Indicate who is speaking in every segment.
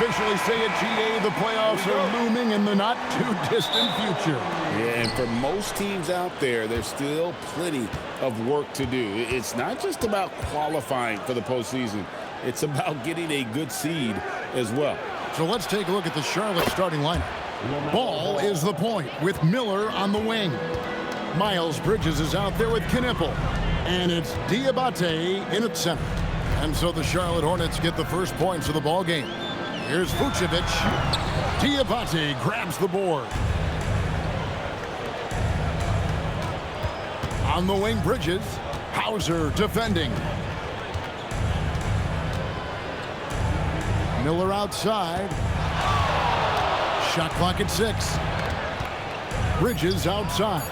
Speaker 1: officially say it, GA, the playoffs are looming in the not-too-distant future.
Speaker 2: Yeah, and for most teams out there, there's still plenty of work to do. It's not just about qualifying for the postseason. It's about getting a good seed as well.
Speaker 1: So let's take a look at the Charlotte starting lineup. Ball is the point with Miller on the wing. Miles Bridges is out there with Knueppel. And it's Diabate in its center. And so the Charlotte Hornets get the first points of the ball game. Here's Vucevic. Diabate grabs the board. On the wing, Bridges. Hauser defending. Miller outside. Shot clock at 6. Bridges outside.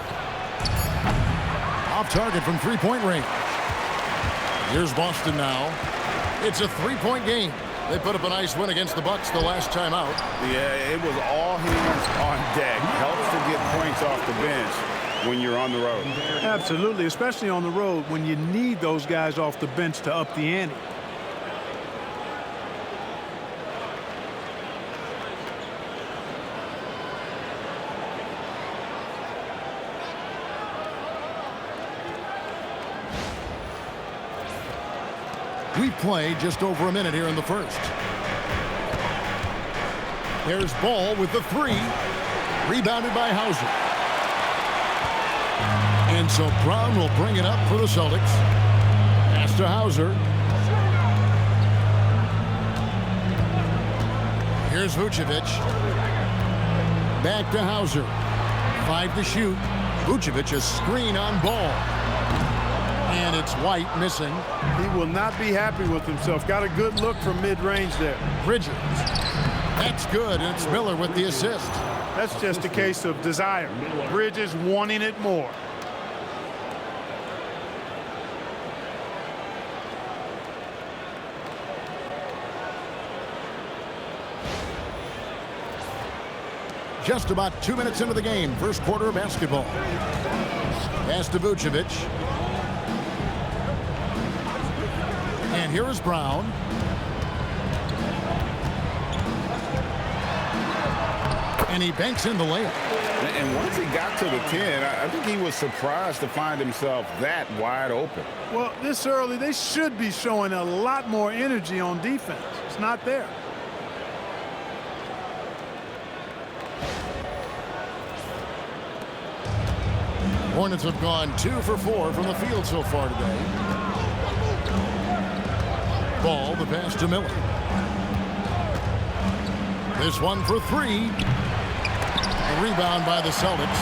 Speaker 1: Off target from three-point range. Here's Boston now. It's a three-point game. They put up a nice win against the Bucks the last time out.
Speaker 2: Yeah, it was all hands on deck. Helps to get points off the bench when you're on the road.
Speaker 3: Absolutely, especially on the road when you need those guys off the bench to up the ante.
Speaker 1: We've played just over a minute here in the first. There's Ball with the 3. Rebounded by Hauser. And so Brown will bring it up for the Celtics. Pass to Hauser. Here's Vucevic. Back to Hauser. 5 to shoot. Vucevic a screen on Ball. And it's White missing.
Speaker 3: He will not be happy with himself. Got a good look from mid-range there.
Speaker 1: Bridges. That's good, and it's Miller with the assist.
Speaker 3: That's just a case of desire. Bridges wanting it more.
Speaker 1: Just about 2 minutes into the game, first quarter of basketball. Pass to Vucevic. And here is Brown. And he banks in the layup.
Speaker 2: And once he got to the 10, I think he was surprised to find himself that wide open.
Speaker 3: Well, this early, they should be showing a lot more energy on defense. It's not there.
Speaker 1: Hornets have gone 2 for 4 from the field so far today. Ball, the pass to Miller. This one for 3. A rebound by the Celtics.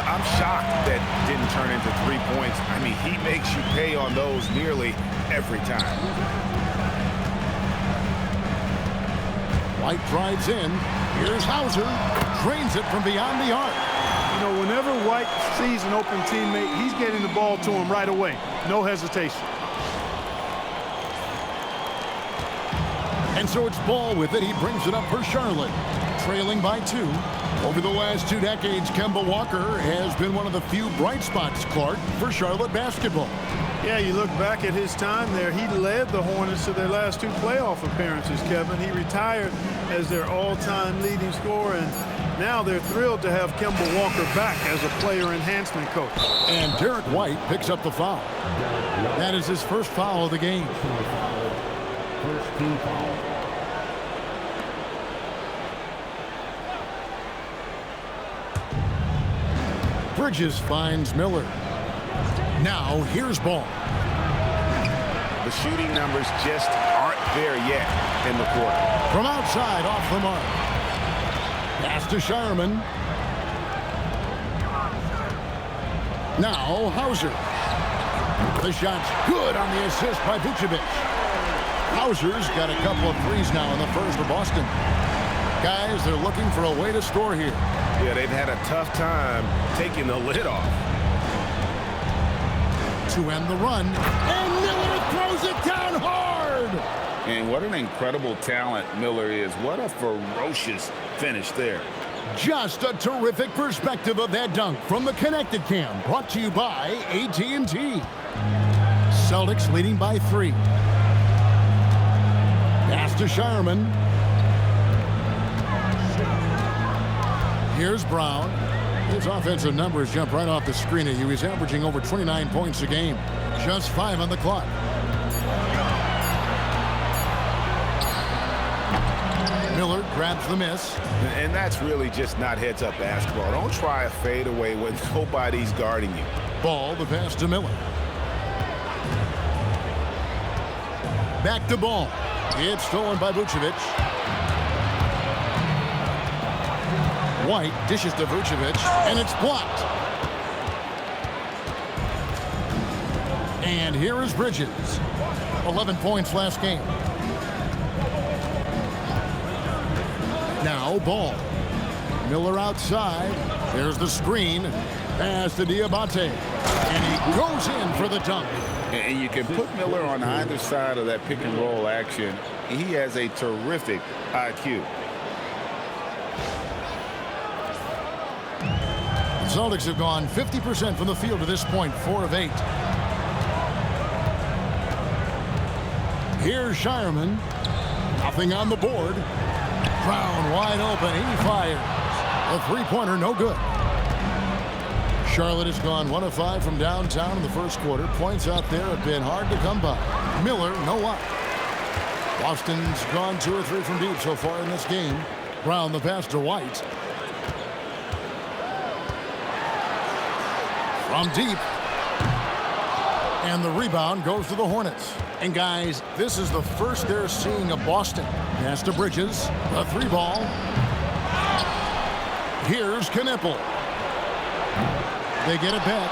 Speaker 2: I'm shocked that didn't turn into 3 points. I mean, he makes you pay on those nearly every time.
Speaker 1: White drives in. Here's Hauser. Drains it from beyond the arc.
Speaker 3: You know, whenever White sees an open teammate, he's getting the ball to him right away. No hesitation.
Speaker 1: And so it's Ball with it. He brings it up for Charlotte. Trailing by 2. Over the last 2 decades, Kemba Walker has been one of the few bright spots, Clark, for Charlotte basketball.
Speaker 3: Yeah, you look back at his time there, he led the Hornets to their last 2 playoff appearances, Kevin. He retired as their all-time leading scorer, and now they're thrilled to have Kemba Walker back as a player enhancement coach.
Speaker 1: And Derek White picks up the foul. That is his first foul of the game.
Speaker 4: First team foul.
Speaker 1: Bridges finds Miller. Now here's Ball.
Speaker 2: The shooting numbers just aren't there yet in the quarter.
Speaker 1: From outside, off the mark. Pass to Sharman. Now Hauser. The shot's good on the assist by Vucevic. Hauser's got a couple of threes now in the first for Boston. Guys, they're looking for a way to score here.
Speaker 2: Yeah, they've had a tough time taking the lid off.
Speaker 1: To end the run, and Miller throws it down hard.
Speaker 2: And what an incredible talent Miller is. What a ferocious finish there.
Speaker 1: Just a terrific perspective of that dunk from the Connected Cam, brought to you by AT&T. Celtics leading by 3. Pass to Sharman. Here's Brown. His offensive numbers jump right off the screen at you. He's averaging over 29 points a game. Just 5 on the clock. Miller grabs the miss.
Speaker 2: And that's really just not heads-up basketball. Don't try a fadeaway when nobody's guarding you.
Speaker 1: Ball, the pass to Miller. Back to Ball. It's stolen by Vucevic. White dishes to Vucevic, and it's blocked. And here is Bridges. 11 points last game. Now Ball. Miller outside. There's the screen. Pass to Diabate. And he goes in for the dunk.
Speaker 2: And you can put Miller on either side of that pick and roll action. He has a terrific IQ.
Speaker 1: The Celtics have gone 50% from the field to this point, 4 of 8. Here's Shireman. Nothing on the board. Brown wide open. He fires. A three-pointer, no good. Charlotte has gone 1 of 5 from downtown in the first quarter. Points out there have been hard to come by. Miller, no luck. Boston's gone 2 or 3 from deep so far in this game. Brown, the pass to White. From deep. And the rebound goes to the Hornets. And guys, this is the first they're seeing of Boston. Pass to Bridges. The 3-ball. Here's Knueppel. They get it back.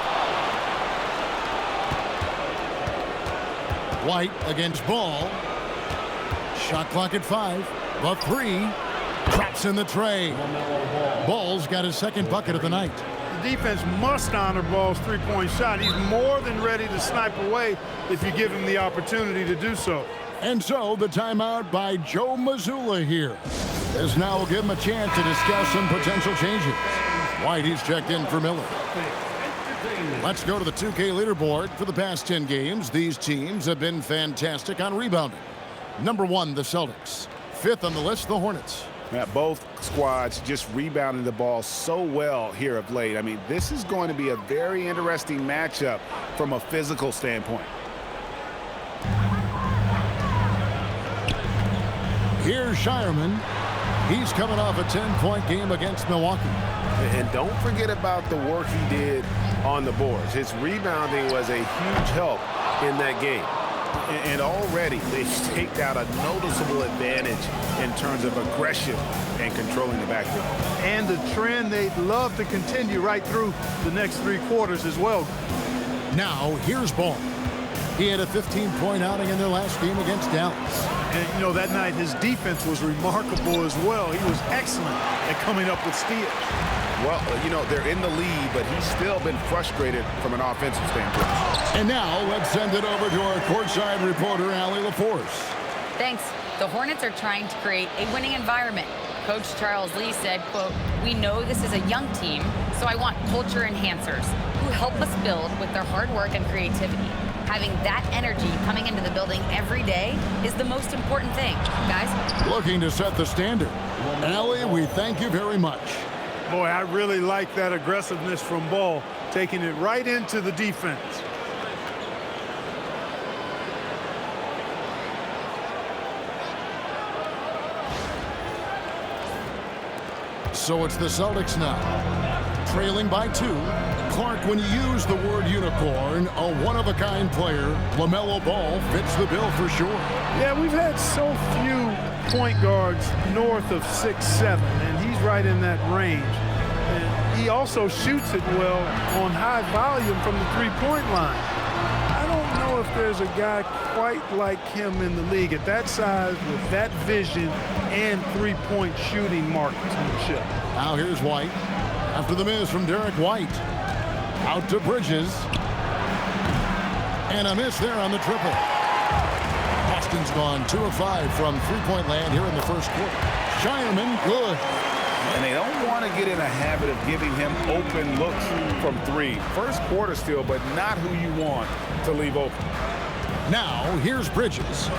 Speaker 1: White against Ball. Shot clock at 5. The 3. Traps in the tray. Ball's got his second bucket of the night.
Speaker 3: The defense must honor Ball's three-point shot. He's more than ready to snipe away if you give him the opportunity to do so.
Speaker 1: And so the timeout by Joe Mazzulla here. As now will give him a chance to discuss some potential changes. White, he's checked in for Miller. Let's go to the 2K leaderboard. For the past 10 games, these teams have been fantastic on rebounding. Number 1, the Celtics. 5th on the list, the Hornets.
Speaker 2: Now, both squads just rebounding the ball so well here of late. I mean, this is going to be a very interesting matchup from a physical standpoint.
Speaker 1: Here's Shireman. He's coming off a 10-point game against Milwaukee.
Speaker 2: And don't forget about the work he did on the boards. His rebounding was a huge help in that game. And already they've staked out a noticeable advantage in terms of aggression and controlling the backfield.
Speaker 3: And the trend they'd love to continue right through the next 3 quarters as well.
Speaker 1: Now, here's Ball. He had a 15-point outing in their last game against Dallas.
Speaker 3: And, you know, that night his defense was remarkable as well. He was excellent at coming up with steals.
Speaker 2: Well, you know, they're in the lead, but he's still been frustrated from an offensive standpoint.
Speaker 1: And now let's send it over to our courtside reporter, Allie LaForce.
Speaker 5: Thanks. The Hornets are trying to create a winning environment. Coach Charles Lee said, quote, "We know this is a young team, so I want culture enhancers who help us build with their hard work and creativity. Having that energy coming into the building every day is the most important thing, guys."
Speaker 1: Looking to set the standard. Allie, we thank you very much.
Speaker 3: Boy, I really like that aggressiveness from Ball, taking it right into the defense.
Speaker 1: So it's the Celtics now, trailing by 2. Clark, when you use the word unicorn, a one-of-a-kind player, LaMelo Ball fits the bill for sure.
Speaker 3: Yeah, we've had so few point guards north of 6'7", and he's right in that range. And he also shoots it well on high volume from the three-point line. I don't know if there's a guy quite like him in the league at that size with that vision and three-point shooting marksmanship.
Speaker 1: Now here's White. After the miss from Derek White. Out to Bridges. And a miss there on the triple. Boston's gone 2 of 5 from three-point land here in the first quarter. Shireman, good.
Speaker 2: And they don't want to get in a habit of giving him open looks from 3. First quarter still, but not who you want to leave open.
Speaker 1: Now, here's Bridges.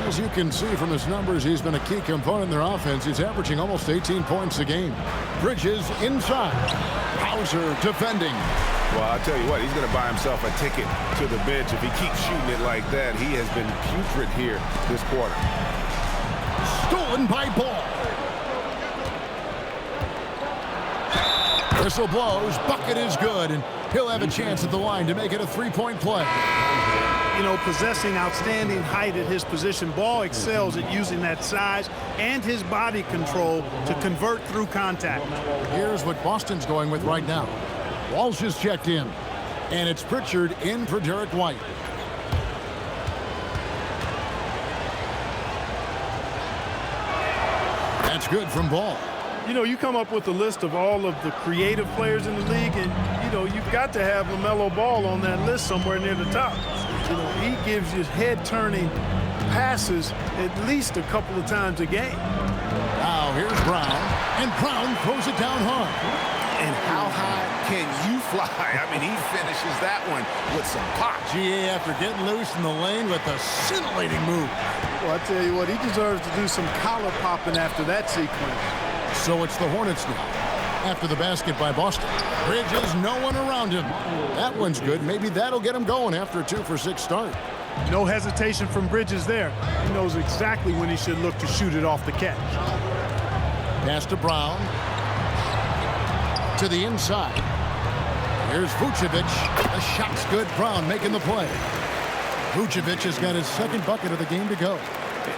Speaker 1: As you can see from his numbers, he's been a key component in their offense. He's averaging almost 18 points a game. Bridges inside. Hauser defending.
Speaker 2: Well, I'll tell you what, he's going to buy himself a ticket to the bench if he keeps shooting it like that. He has been putrid here this quarter.
Speaker 1: Stolen by Ball. Whistle blows, bucket is good, and he'll have a chance at the line to make it a three-point play.
Speaker 3: You know, possessing outstanding height at his position, Ball excels at using that size and his body control to convert through contact.
Speaker 1: Here's what Boston's going with right now. Walsh is checked in, and it's Pritchard in for Derek White. That's good from Ball.
Speaker 3: You know, you come up with a list of all of the creative players in the league, and, you know, you've got to have LaMelo Ball on that list somewhere near the top. You know, he gives you head-turning passes at least a couple of times a game.
Speaker 1: Now here's Brown, and Brown throws it down hard.
Speaker 2: And how high can you fly? I mean, he finishes that one with some pop.
Speaker 1: GA after getting loose in the lane with a scintillating move.
Speaker 3: Well, I tell you what, he deserves to do some collar popping after that sequence.
Speaker 1: So it's the Hornets now. After the basket by Boston. Bridges, no one around him. That one's good. Maybe that'll get him going after a 2-for-6 start.
Speaker 3: No hesitation from Bridges there. He knows exactly when he should look to shoot it off the catch.
Speaker 1: Pass to Brown. To the inside. Here's Vucevic. The shot's good. Brown making the play. Vucevic has got his second bucket of the game to go.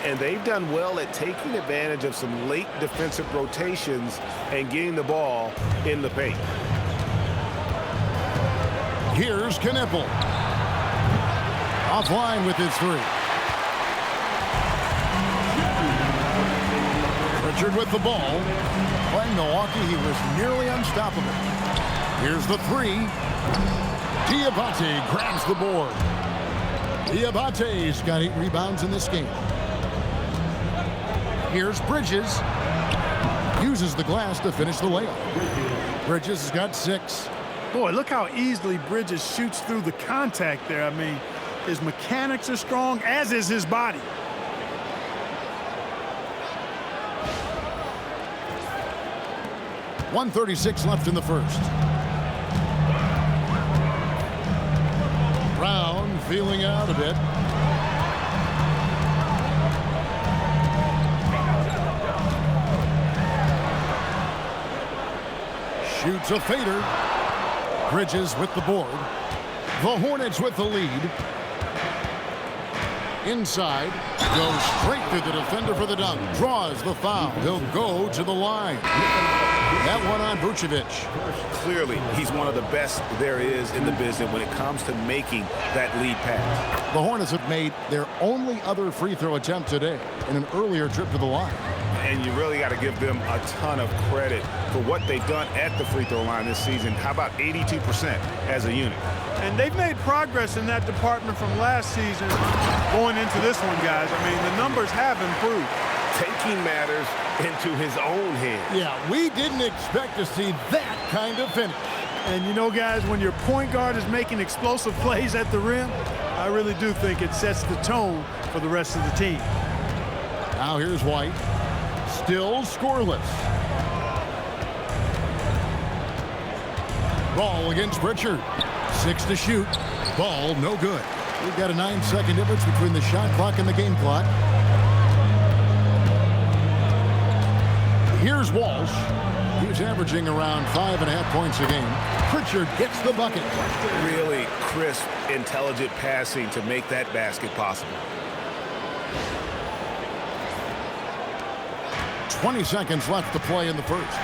Speaker 2: And they've done well at taking advantage of some late defensive rotations and getting the ball in the paint.
Speaker 1: Here's Knueppel. Offline with his three. Pritchard with the ball. Playing Milwaukee, he was nearly unstoppable. Here's the three. Diabate grabs the board. Diabate's got 8 rebounds in this game. Here's Bridges. Uses the glass to finish the layup. Bridges has got 6.
Speaker 3: Boy, look how easily Bridges shoots through the contact there. I mean, his mechanics are strong, as is his body.
Speaker 1: .136 left in the first. Brown feeling out a bit. Shoots a fader. Bridges with the board. The Hornets with the lead. Inside. Goes straight through the defender for the dunk. Draws the foul. He'll go to the line. That one on Vucevic.
Speaker 2: Clearly, he's one of the best there is in the business when it comes to making that lead pass.
Speaker 1: The Hornets have made their only other free throw attempt today in an earlier trip to the line.
Speaker 2: And you really got to give them a ton of credit for what they've done at the free throw line this season. How about 82% as a unit?
Speaker 3: And they've made progress in that department from last season going into this one, guys. I mean, the numbers have improved.
Speaker 2: Taking matters into his own hands.
Speaker 1: Yeah, we didn't expect to see that kind of finish.
Speaker 3: And you know, guys, when your point guard is making explosive plays at the rim, I really do think it sets the tone for the rest of the team.
Speaker 1: Now here's White. Still scoreless. Ball against Pritchard. 6 to shoot. Ball no good. We've got a 9-second difference between the shot clock and the game clock. Here's Walsh. He's averaging around 5.5 points a game. Pritchard gets the bucket.
Speaker 2: Really crisp, intelligent passing to make that basket possible.
Speaker 1: 20 seconds left to play in the first.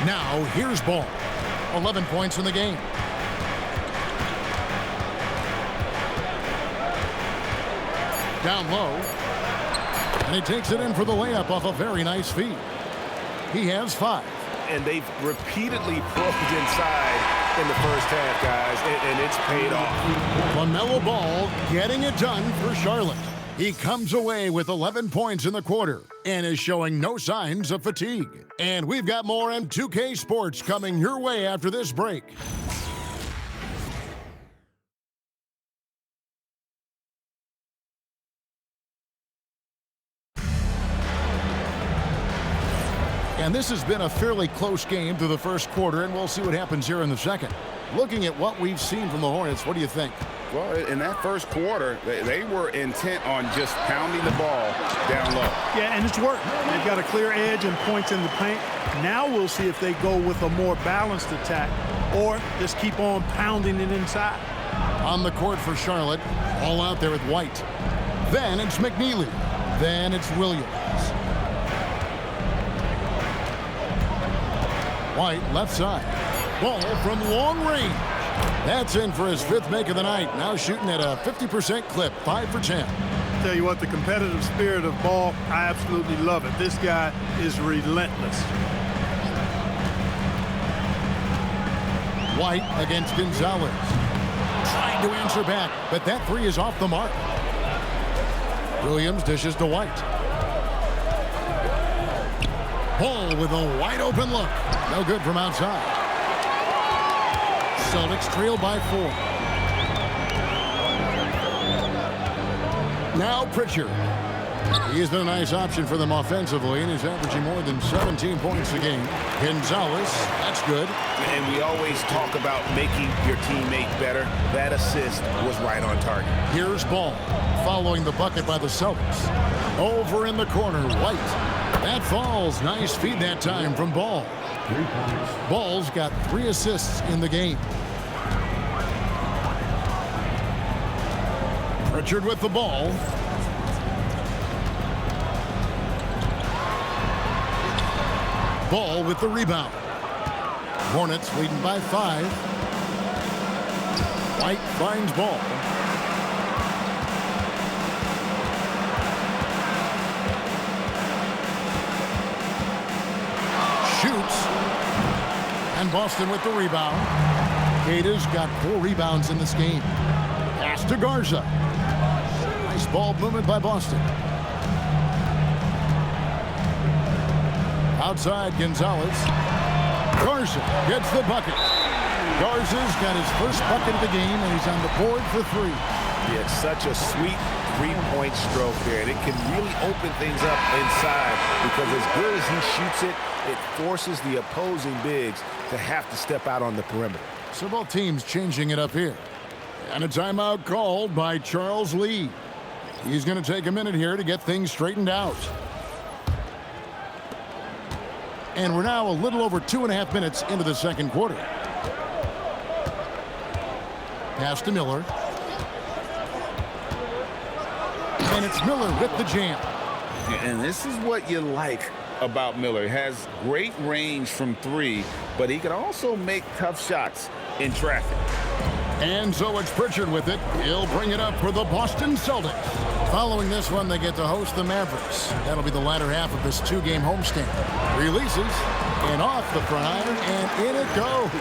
Speaker 1: Now here's Ball. 11 points in the game. Down low. And he takes it in for the layup off a very nice feed. He has 5.
Speaker 2: And they've repeatedly probed inside in the first half, guys, and it's paid off.
Speaker 1: LaMelo Ball getting it done for Charlotte. He comes away with 11 points in the quarter and is showing no signs of fatigue. And we've got more M2K Sports coming your way after this break. And this has been a fairly close game through the first quarter, and we'll see what happens here in the second. Looking at what we've seen from the Hornets, what do you think?
Speaker 6: Well, in that first quarter, they were intent on just pounding the ball down low.
Speaker 3: Yeah, and it's worked. They've got a clear edge and points in the paint. Now we'll see if they go with a more balanced attack or just keep on pounding it inside.
Speaker 1: On the court for Charlotte, all out there with White. Then it's McNeely. Then it's Williams. White, left side. Ball from long range. That's in for his 5th make of the night. Now shooting at a 50% clip, 5 for 10.
Speaker 3: Tell you what, the competitive spirit of Ball, I absolutely love it. This guy is relentless.
Speaker 1: White against Gonzalez. Trying to answer back, but that 3 is off the mark. Williams dishes to White. Ball with a wide open look. No good from outside. Celtics trail by 4. Now Pritchard. He's been a nice option for them offensively, and he's averaging more than 17 points a game. Gonzalez, that's good.
Speaker 2: And we always talk about making your teammate better. That assist was right on target.
Speaker 1: Here's Ball, following the bucket by the Celtics. Over in the corner, White. That falls. Nice feed that time from Ball.
Speaker 4: 3 points.
Speaker 1: Ball's got 3 assists in the game. Pritchard with the ball. Ball with the rebound. Hornets leading by 5. White finds Ball. Shoots. And Boston with the rebound. Cada's got 4 rebounds in this game. Pass to Garza. Nice ball movement by Boston. Outside, Gonzalez. Garza gets the bucket. Garza's got his first bucket of the game, and he's on the board for 3.
Speaker 2: He had such a sweet 3-point stroke there, and it can really open things up inside because as good as he shoots it, it forces the opposing bigs to have to step out on the perimeter.
Speaker 1: So both teams changing it up here. And a timeout called by Charles Lee. He's going to take a minute here to get things straightened out. And we're now a little over 2.5 minutes into the second quarter. Pass to Miller. And it's Miller with the jam.
Speaker 6: And this is what you like about Miller. He has great range from 3, but he can also make tough shots in traffic.
Speaker 1: And so it's Pritchard with it. He'll bring it up for the Boston Celtics. Following this one, they get to host the Mavericks. That'll be the latter half of this 2-game homestand. Releases, and off the front iron, and in it goes.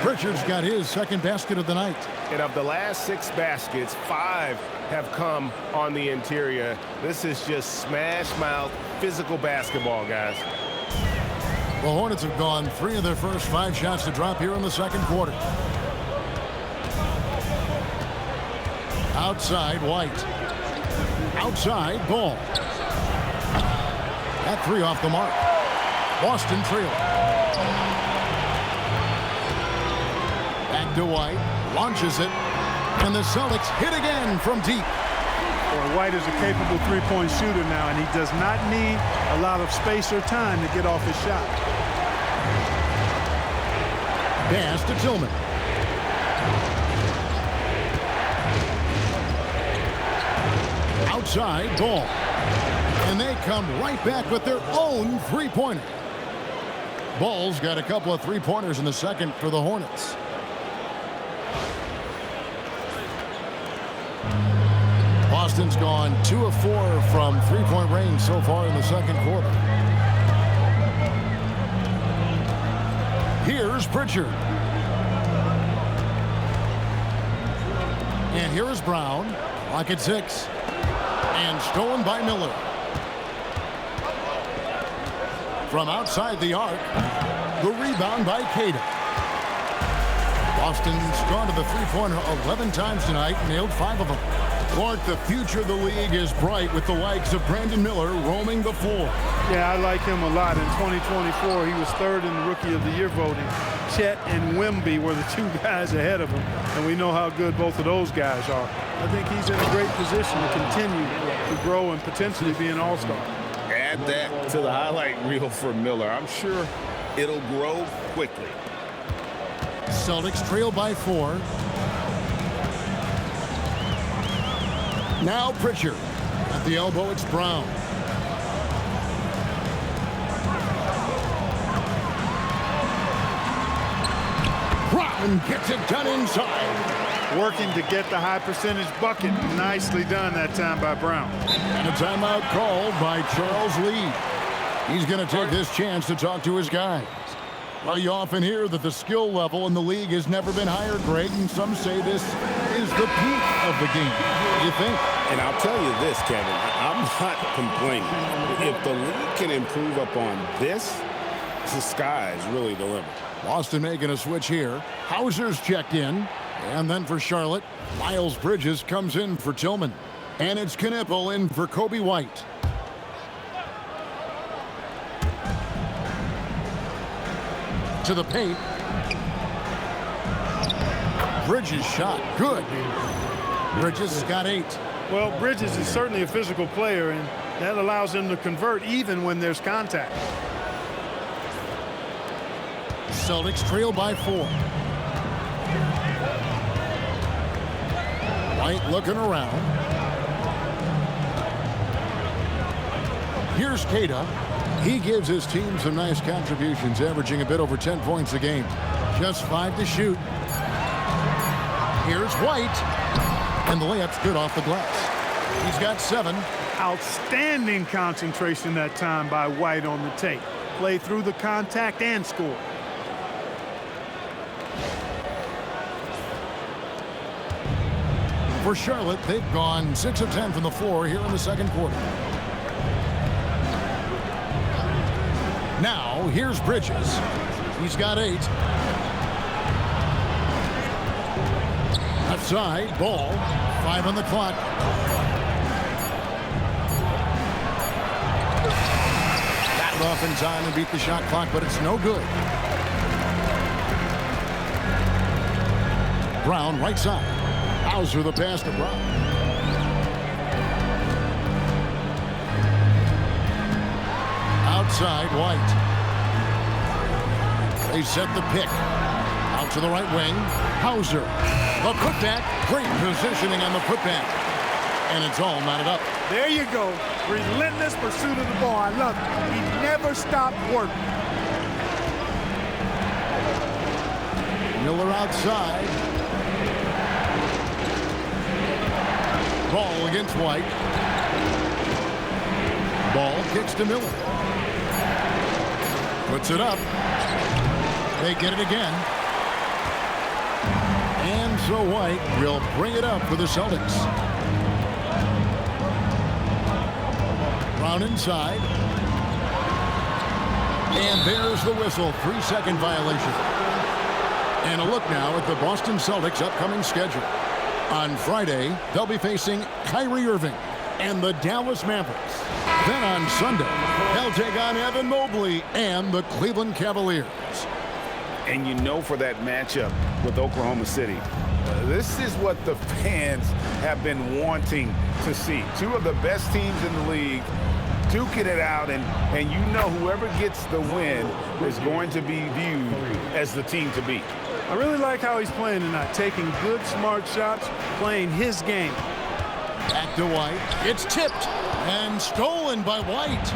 Speaker 1: Pritchard's got his second basket of the night.
Speaker 2: And of the last 6 baskets, 5 have come on the interior. This is just smash-mouth, physical basketball, guys.
Speaker 1: The Hornets have gone 3 of their first 5 shots to drop here in the second quarter. Outside, White. Outside, Ball. That 3 off the mark. Boston trail. Back to White. Launches it. And the Celtics hit again from deep.
Speaker 3: Well, White is a capable 3-point shooter now, and he does not need a lot of space or time to get off his shot.
Speaker 1: Pass to Tillman. Outside, Ball. And they come right back with their own 3-pointer. Ball's got a couple of 3-pointers in the second for the Hornets. Boston's gone 2 of 4 from 3-point range so far in the second quarter. Here's Pritchard. And here is Brown. Clock at 6. And stolen by Miller. From outside the arc, the rebound by Cada. Boston's gone to the 3-pointer 11 times tonight, nailed 5 of them. Clark, the future of the league is bright with the likes of Brandon Miller roaming the floor.
Speaker 3: Yeah, I like him a lot. In 2024, he was third in the Rookie of the Year voting. Chet and Wemby were the two guys ahead of him, and we know how good both of those guys are. I think he's in a great position to continue to grow and potentially be an all-star.
Speaker 6: Add that to the highlight reel for Miller. I'm sure it'll grow quickly.
Speaker 1: Celtics trail by 4. Now Pritchard. At the elbow, it's Brown. Brown gets it done inside.
Speaker 3: Working to get the high percentage bucket. Nicely done that time by Brown.
Speaker 1: And a timeout called by Charles Lee. He's going to take this chance to talk to his guys. Well, you often hear that the skill level in the league has never been higher, Greg, and some say this is the peak of the game. What do you think?
Speaker 2: And I'll tell you this, Kevin, I'm not complaining. If the league can improve upon this, the sky is really the limit.
Speaker 1: Boston making a switch here. Hauser's checked in. And then for Charlotte, Miles Bridges comes in for Tillman. And it's Knueppel in for Kobe White. To the paint. Bridges shot. Good. Bridges has got 8.
Speaker 3: Well, Bridges is certainly a physical player, and that allows him to convert even when there's contact.
Speaker 1: Celtics trail by 4. White looking around. Here's Keita. He gives his team some nice contributions, averaging a bit over 10 points a game. Just 5 to shoot. Here's White. And the layup's good off the glass. He's got 7.
Speaker 3: Outstanding concentration that time by White on the tape. Play through the contact and score.
Speaker 1: For Charlotte, they've gone 6 of 10 from the floor here in the second quarter. Now, here's Bridges. He's got 8. Left side, Ball. 5 on the clock. Got it off in time and beat the shot clock, but it's no good. Brown, right side. Hauser the pass to Brown. Outside, White. They set the pick. Out to the right wing. Hauser. The putback. Great positioning on the putback. And it's all knotted up.
Speaker 3: There you go. Relentless pursuit of the ball. I love it. He never stopped working.
Speaker 1: Miller outside. Ball against White. Ball kicks to Miller. Puts it up. They get it again. And so White will bring it up for the Celtics. Brown inside. And there's the whistle. 3-second violation. And a look now at the Boston Celtics' upcoming schedule. On Friday, they'll be facing Kyrie Irving and the Dallas Mavericks. Then on Sunday, they'll take on Evan Mobley and the Cleveland Cavaliers.
Speaker 2: And you know, for that matchup with Oklahoma City, this is what the fans have been wanting to see. 2 of the best teams in the league duking it out, and you know whoever gets the win is going to be viewed as the team to beat.
Speaker 3: I really like how he's playing tonight, taking good, smart shots, playing his game.
Speaker 1: Back to White. It's tipped and stolen by White.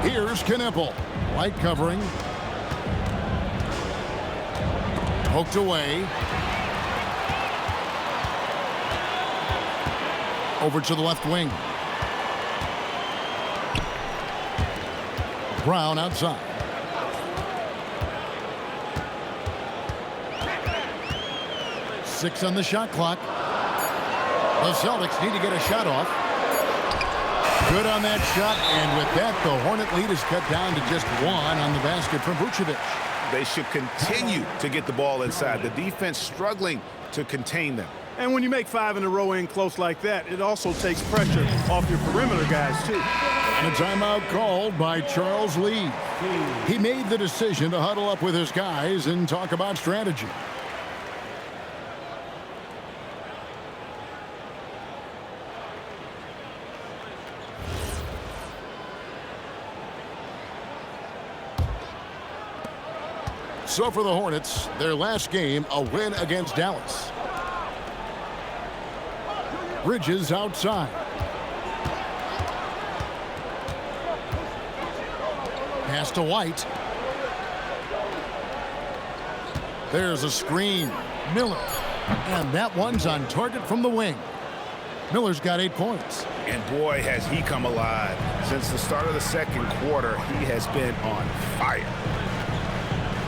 Speaker 1: Here's Knueppel. White covering. Poked away. Over to the left wing. Brown outside. Six on the shot clock. The Celtics need to get a shot off. Good on that shot, and with that, the Hornet lead is cut down to just 1 on the basket from Vucevic.
Speaker 2: They should continue to get the ball inside. The defense struggling to contain them.
Speaker 3: And when you make 5 in a row in close like that, it also takes pressure off your perimeter guys, too.
Speaker 1: And a timeout called by Charles Lee. He made the decision to huddle up with his guys and talk about strategy. So for the Hornets, their last game, a win against Dallas. Bridges outside. Pass to White. There's a screen. Miller. And that one's on target from the wing. Miller's got 8 points.
Speaker 2: And boy, has he come alive. Since the start of the second quarter, he has been on fire.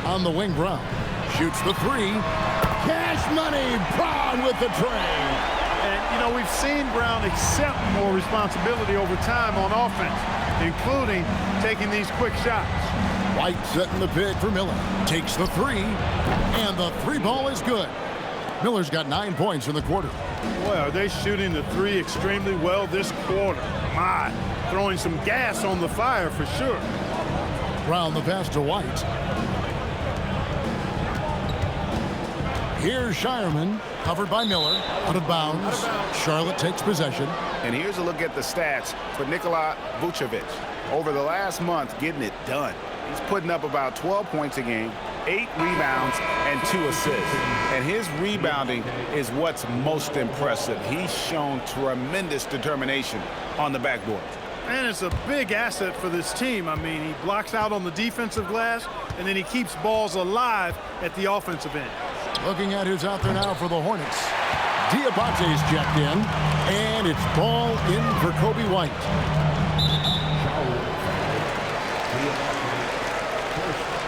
Speaker 1: On the wing, Brown shoots the 3. Cash money. Brown with the tray.
Speaker 3: And, you know, we've seen Brown accept more responsibility over time on offense, including taking these quick shots.
Speaker 1: White setting the pick for Miller. Takes the 3. And the 3 ball is good. Miller's got 9 points in the quarter.
Speaker 3: Boy, are they shooting the 3 extremely well this quarter. My, throwing some gas on the fire for sure.
Speaker 1: Brown the pass to White. Here's Shireman, covered by Miller, out of bounds. Charlotte takes possession.
Speaker 2: And here's a look at the stats for Nikola Vucevic. Over the last month, getting it done. He's putting up about 12 points a game, 8 rebounds, and 2 assists. And his rebounding is what's most impressive. He's shown tremendous determination on the backboard.
Speaker 3: And it's a big asset for this team. I mean, he blocks out on the defensive glass, and then he keeps balls alive at the offensive end.
Speaker 1: Looking at who's out there now for the Hornets. Diabate's checked in, and it's ball in for Kobe White.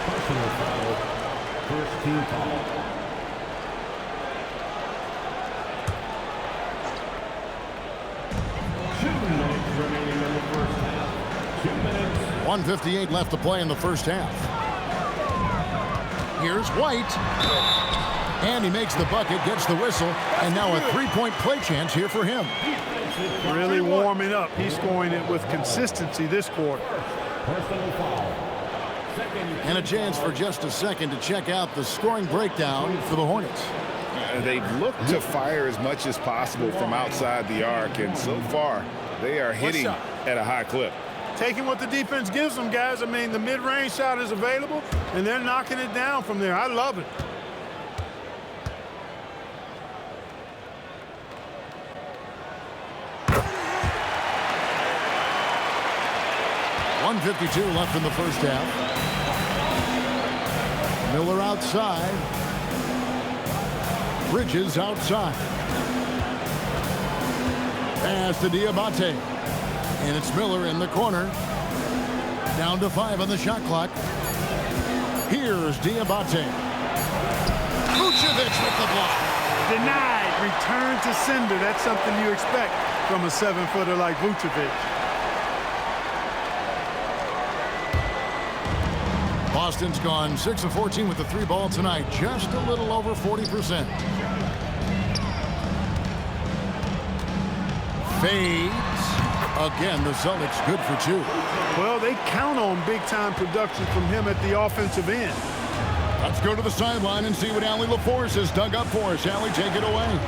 Speaker 4: Personal foul. First team foul. Remaining in the first half. 2 minutes.
Speaker 1: 1:58 left to play in the first half. Here's White. And he makes the bucket, gets the whistle, and now a 3-point play chance here for him.
Speaker 3: Really warming up. He's scoring it with consistency this quarter.
Speaker 4: Personal foul.
Speaker 1: And a chance for just a second to check out the scoring breakdown for the Hornets.
Speaker 6: They've looked to fire as much as possible from outside the arc, and so far they are hitting at a high clip.
Speaker 3: Taking what the defense gives them, guys. I mean, the mid-range shot is available, and they're knocking it down from there. I love it.
Speaker 1: .152 left in the first half. Miller outside. Bridges outside. Pass to Diabate. And it's Miller in the corner. Down to 5 on the shot clock. Here's Diabate. Vucevic with the block.
Speaker 3: Denied. Return to sender. That's something you expect from a 7-footer like Vucevic.
Speaker 1: Boston's gone 6 of 14 with the 3 ball tonight. Just a little over 40%. Fades. Again, the Celtics good for 2.
Speaker 3: Well, they count on big-time production from him at the offensive end.
Speaker 1: Let's go to the sideline and see what Allie LaForce has dug up for us. Allie, take it away.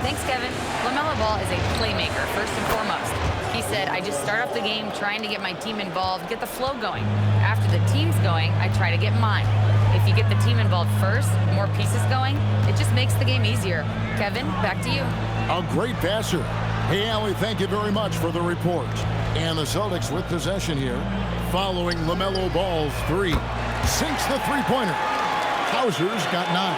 Speaker 5: Thanks, Kevin. LaMelo Ball is a playmaker, first and foremost. He said, I just start off the game trying to get my team involved, get the flow going. After the team's going, I try to get mine. If you get the team involved first, more pieces going, it just makes the game easier. Kevin, back to you.
Speaker 1: A great passer. Hey, Allie, thank you very much for the report. And the Celtics with possession here, following LaMelo Ball's 3. Sinks the three-pointer. Hauser's got 9.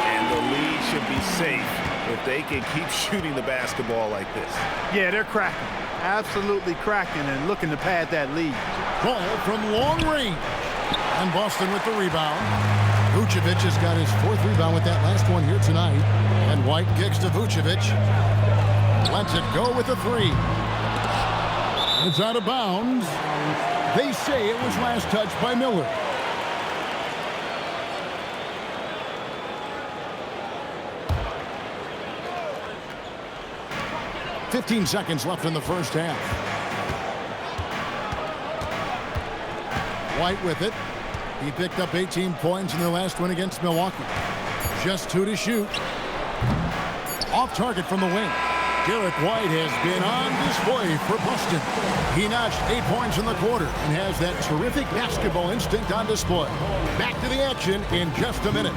Speaker 2: And the lead should be safe if they can keep shooting the basketball like this.
Speaker 3: Yeah, they're cracking. Absolutely cracking and looking to pad that lead.
Speaker 1: Ball from long range. And Boston with the rebound. Vucevic has got his 4th rebound with that last one here tonight. And White kicks to Vucevic. Lets it go with the 3. It's out of bounds. They say it was last touched by Miller. 15 seconds left in the first half. White with it. He picked up 18 points in their last win against Milwaukee. Just 2 to shoot. Off target from the wing. Derek White has been on display for Boston. He notched 8 points in the quarter and has that terrific basketball instinct on display. Back to the action in just a minute.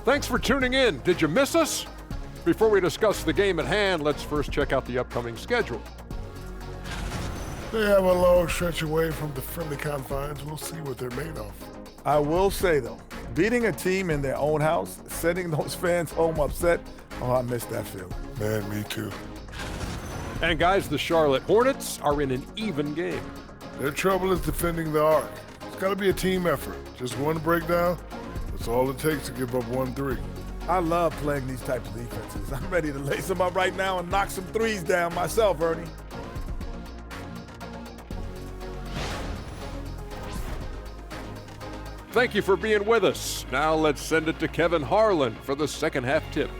Speaker 7: Thanks for tuning in. Did you miss us? Before we discuss the game at hand, let's first check out the upcoming schedule.
Speaker 8: They have a long stretch away from the friendly confines. We'll see what they're made of.
Speaker 9: I will say, though, beating a team in their own house, sending those fans home upset, oh, I miss that feeling.
Speaker 8: Man, me too.
Speaker 7: And guys, the Charlotte Hornets are in an even game.
Speaker 8: Their trouble is defending the arc. It's got to be a team effort. Just one breakdown, that's all it takes to give up 1-3.
Speaker 9: I love playing these types of defenses. I'm ready to lace them up right now and knock some threes down myself, Ernie.
Speaker 7: Thank you for being with us. Now let's send it to Kevin Harlan for the second half tip.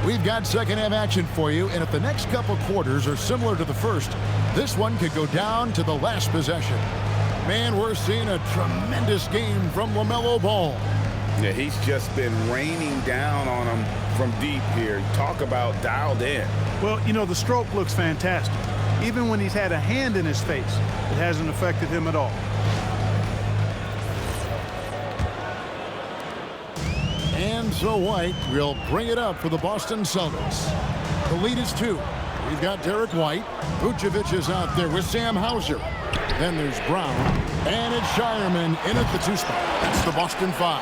Speaker 1: We've got second half action for you, and if the next couple quarters are similar to the first, this one could go down to the last possession. Man, we're seeing a tremendous game from LaMelo Ball.
Speaker 6: Yeah, he's just been raining down on him from deep here. Talk about dialed in.
Speaker 3: Well, you know, the stroke looks fantastic. Even when he's had a hand in his face, it hasn't affected him at all.
Speaker 1: And so White will bring it up for the Boston Celtics. The lead is 2. We've got Derek White. Vucevic is out there with Sam Hauser. Then there's Brown. And it's Shireman in at the 2 spot. That's the Boston 5.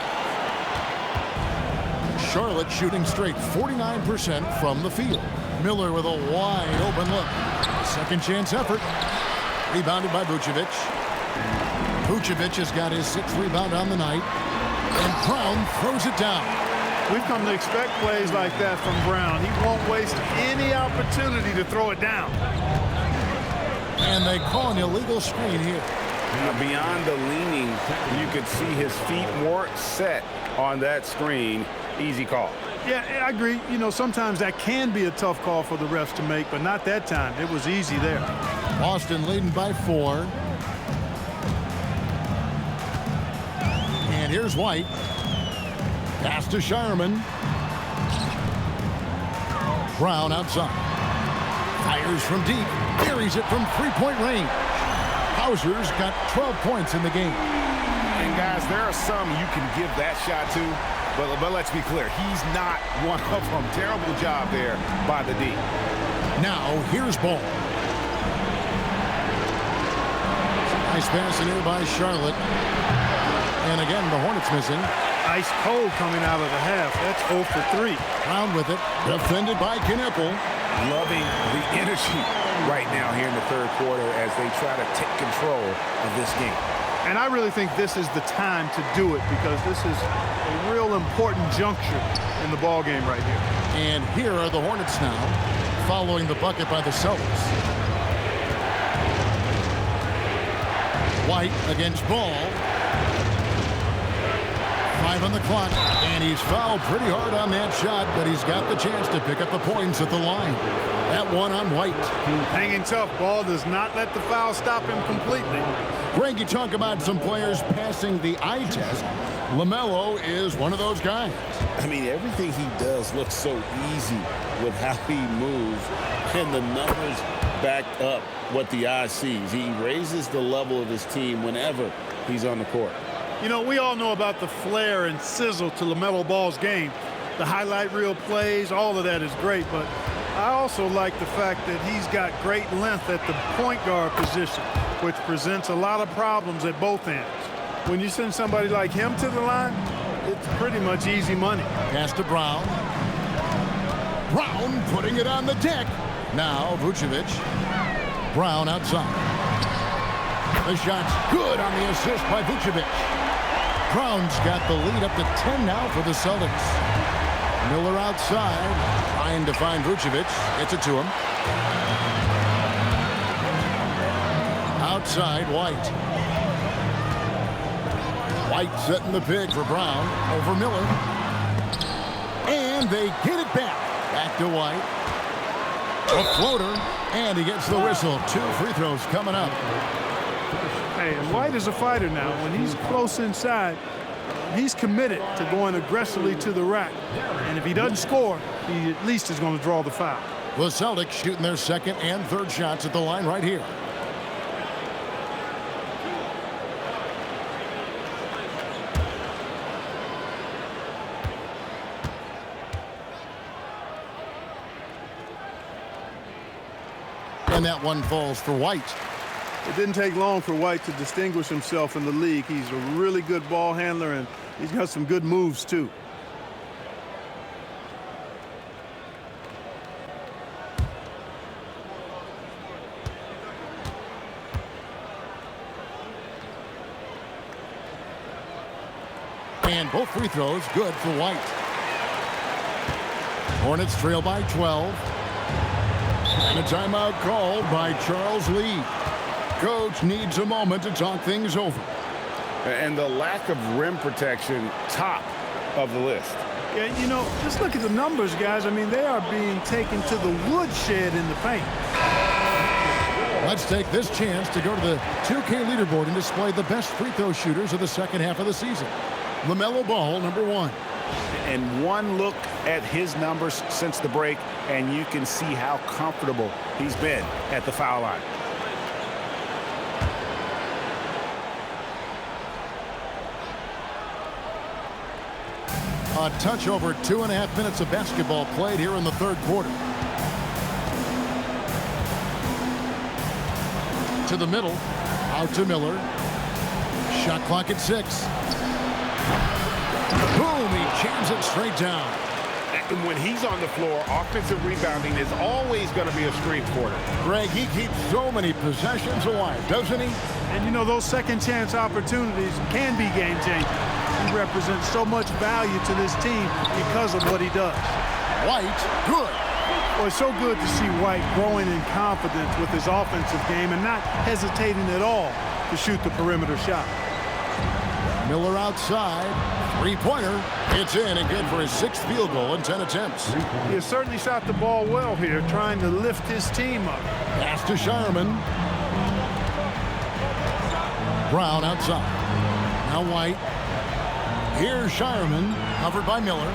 Speaker 1: Charlotte shooting straight 49% from the field. Miller with a wide open look. Second chance effort. Rebounded by Vucevic. Vucevic has got his 6th rebound on the night. And Brown throws it down.
Speaker 3: We've come to expect plays like that from Brown. He won't waste any opportunity to throw it down.
Speaker 1: And they call an illegal screen here.
Speaker 2: Now, beyond the leaning, you could see his feet more set on that screen. Easy call.
Speaker 3: Yeah, I agree. You know, sometimes that can be a tough call for the refs to make, but not that time. It was easy there.
Speaker 1: Boston leading by 4. And here's White. Pass to Shireman. Brown outside. Fires from deep. Buries it from 3-point range. Hauser's got 12 points in the game.
Speaker 2: And guys, there are some you can give that shot to, but let's be clear, he's not one of them. Terrible job there by the D.
Speaker 1: Now here's Ball. Nice pass in here by Charlotte. And again, the Hornets missing.
Speaker 3: Ice cold coming out of the half. That's 0 for 3.
Speaker 1: Brown with it. Defended by Knueppel.
Speaker 2: Loving the energy right now here in the third quarter as they try to take control of this game.
Speaker 3: And I really think this is the time to do it because this is a real important juncture in the ball game right here.
Speaker 1: And here are the Hornets now, following the bucket by the Celtics. White against Ball. 5 on the clock, and he's fouled pretty hard on that shot, but he's got the chance to pick up the points at the line. That one on White.
Speaker 3: Hanging tough. Ball does not let the foul stop him completely.
Speaker 1: Greg, you talk about some players passing the eye test. LaMelo is one of those guys.
Speaker 6: I mean, everything he does looks so easy with how he moves, and the numbers back up what the eye sees. He raises the level of his team whenever he's on the court.
Speaker 3: You know, we all know about the flair and sizzle to LaMelo Ball's game. The highlight reel plays, all of that is great, but I also like the fact that he's got great length at the point guard position, which presents a lot of problems at both ends. When you send somebody like him to the line, it's pretty much easy money.
Speaker 1: Pass to Brown. Brown putting it on the deck. Now Vucevic. Brown outside. The shot's good on the assist by Vucevic. Brown's got the lead up to 10 now for the Celtics. Miller outside, trying to find Vucevic. Gets it to him. Outside, White. White setting the pick for Brown over Miller. And they get it back. Back to White. A floater, and he gets the whistle. 2 free throws coming up.
Speaker 3: Hey, and White is a fighter now. When he's close inside, he's committed to going aggressively to the rack. And if he doesn't score, he at least is going to draw the foul.
Speaker 1: The Celtics shooting their second and third shots at the line right here. And that one falls for White.
Speaker 3: It didn't take long for White to distinguish himself in the league. He's a really good ball handler, and he's got some good moves, too.
Speaker 1: And both free throws good for White. Hornets trail by 12. And a timeout called by Charles Lee. Coach needs a moment to talk things over.
Speaker 2: And the lack of rim protection, top of the list.
Speaker 3: Yeah, you know, just look at the numbers, guys. I mean, they are being taken to the woodshed in the paint.
Speaker 1: Let's take this chance to go to the 2K leaderboard and display the best free throw shooters of the second half of the season. LaMelo Ball, number 1.
Speaker 2: And one look at his numbers since the break, and you can see how comfortable he's been at the foul line.
Speaker 1: A touch over 2.5 minutes of basketball played here in the third quarter. To the middle, out to Miller. Shot clock at 6. Boom, he jams it straight down.
Speaker 2: And when he's on the floor, offensive rebounding is always going to be a strength for him.
Speaker 1: Greg, he keeps so many possessions alive, doesn't he?
Speaker 3: And, you know, those second chance opportunities can be game-changing. He represents so much value to this team because of what he does.
Speaker 1: White, good.
Speaker 3: Well, it's so good to see White growing in confidence with his offensive game and not hesitating at all to shoot the perimeter shot.
Speaker 1: Miller outside. Three-pointer. It's in and good for his 6th field goal in 10 attempts.
Speaker 3: He has certainly shot the ball well here, trying to lift his team up.
Speaker 1: Pass to Shireman. Brown outside. Now White. Here's Shireman, covered by Miller.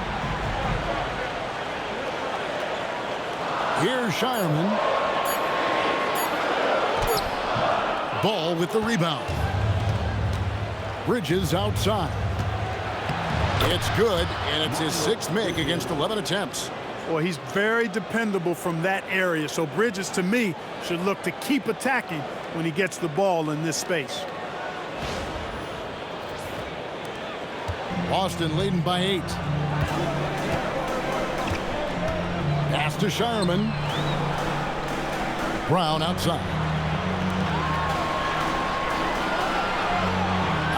Speaker 1: Here's Shireman. Ball with the rebound. Bridges outside. It's good, and it's his 6th make against 11 attempts.
Speaker 3: Well, he's very dependable from that area, so Bridges, to me, should look to keep attacking when he gets the ball in this space.
Speaker 1: Boston leading by 8. Pass to Shireman. Brown outside.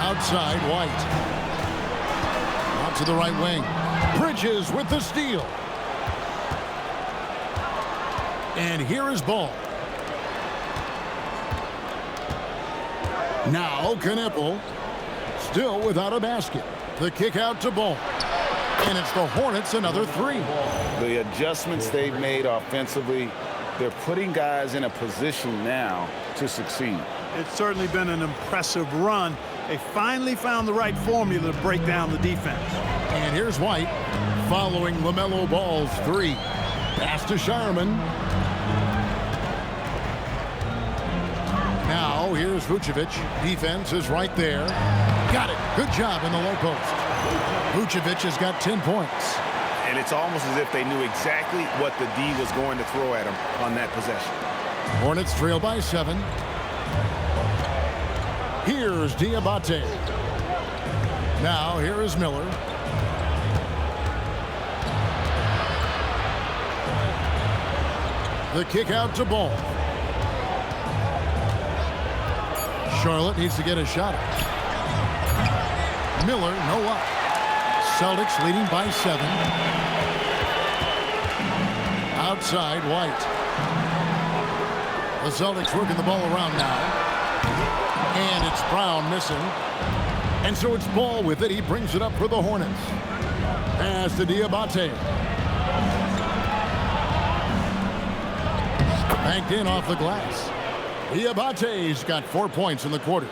Speaker 1: Outside, White. Out to the right wing. Bridges with the steal. And here is Ball. Now Knueppel, still without a basket. The kick out to Ball. And it's the Hornets another 3.
Speaker 6: The adjustments they've made offensively, they're putting guys in a position now to succeed.
Speaker 3: It's certainly been an impressive run. They finally found the right formula to break down the defense.
Speaker 1: And here's White following LaMelo Ball's 3. Pass to Shireman. Now here's Vucevic. Defense is right there. Got it. Good job in the low post. Vucevic has got 10 points.
Speaker 2: And it's almost as if they knew exactly what the D was going to throw at him on that possession.
Speaker 1: Hornets trail by 7. Here's Diabate. Now here is Miller. The kick out to Ball. Charlotte needs to get a shot up. Miller, no up. Celtics leading by 7. Outside, White. The Celtics working the ball around now. And it's Brown missing. And so it's Ball with it. He brings it up for the Hornets. Pass to Diabate. Banked in off the glass. Diabate's got 4 points in the quarter.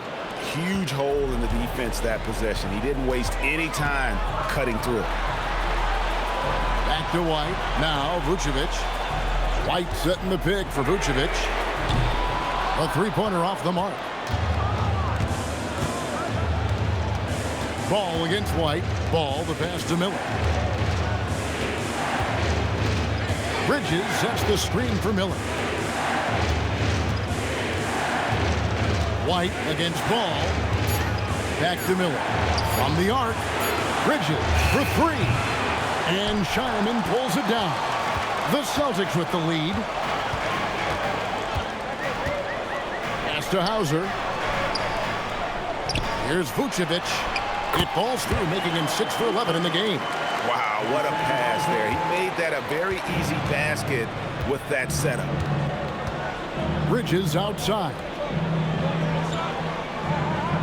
Speaker 2: Huge hole in the defense that possession. He didn't waste any time cutting through.
Speaker 1: Back to White. Now Vucevic. White setting the pick for Vucevic. A three-pointer off the mark. Ball against White. Ball the pass to Miller. Bridges sets the screen for Miller. White against Ball. Back to Miller. From the arc. Bridges for 3. And Shireman pulls it down. The Celtics with the lead. Pass to Hauser. Here's Vucevic. It falls through, making him 6 for 11 in the game.
Speaker 2: Wow, what a pass there. He made that a very easy basket with that setup.
Speaker 1: Bridges outside.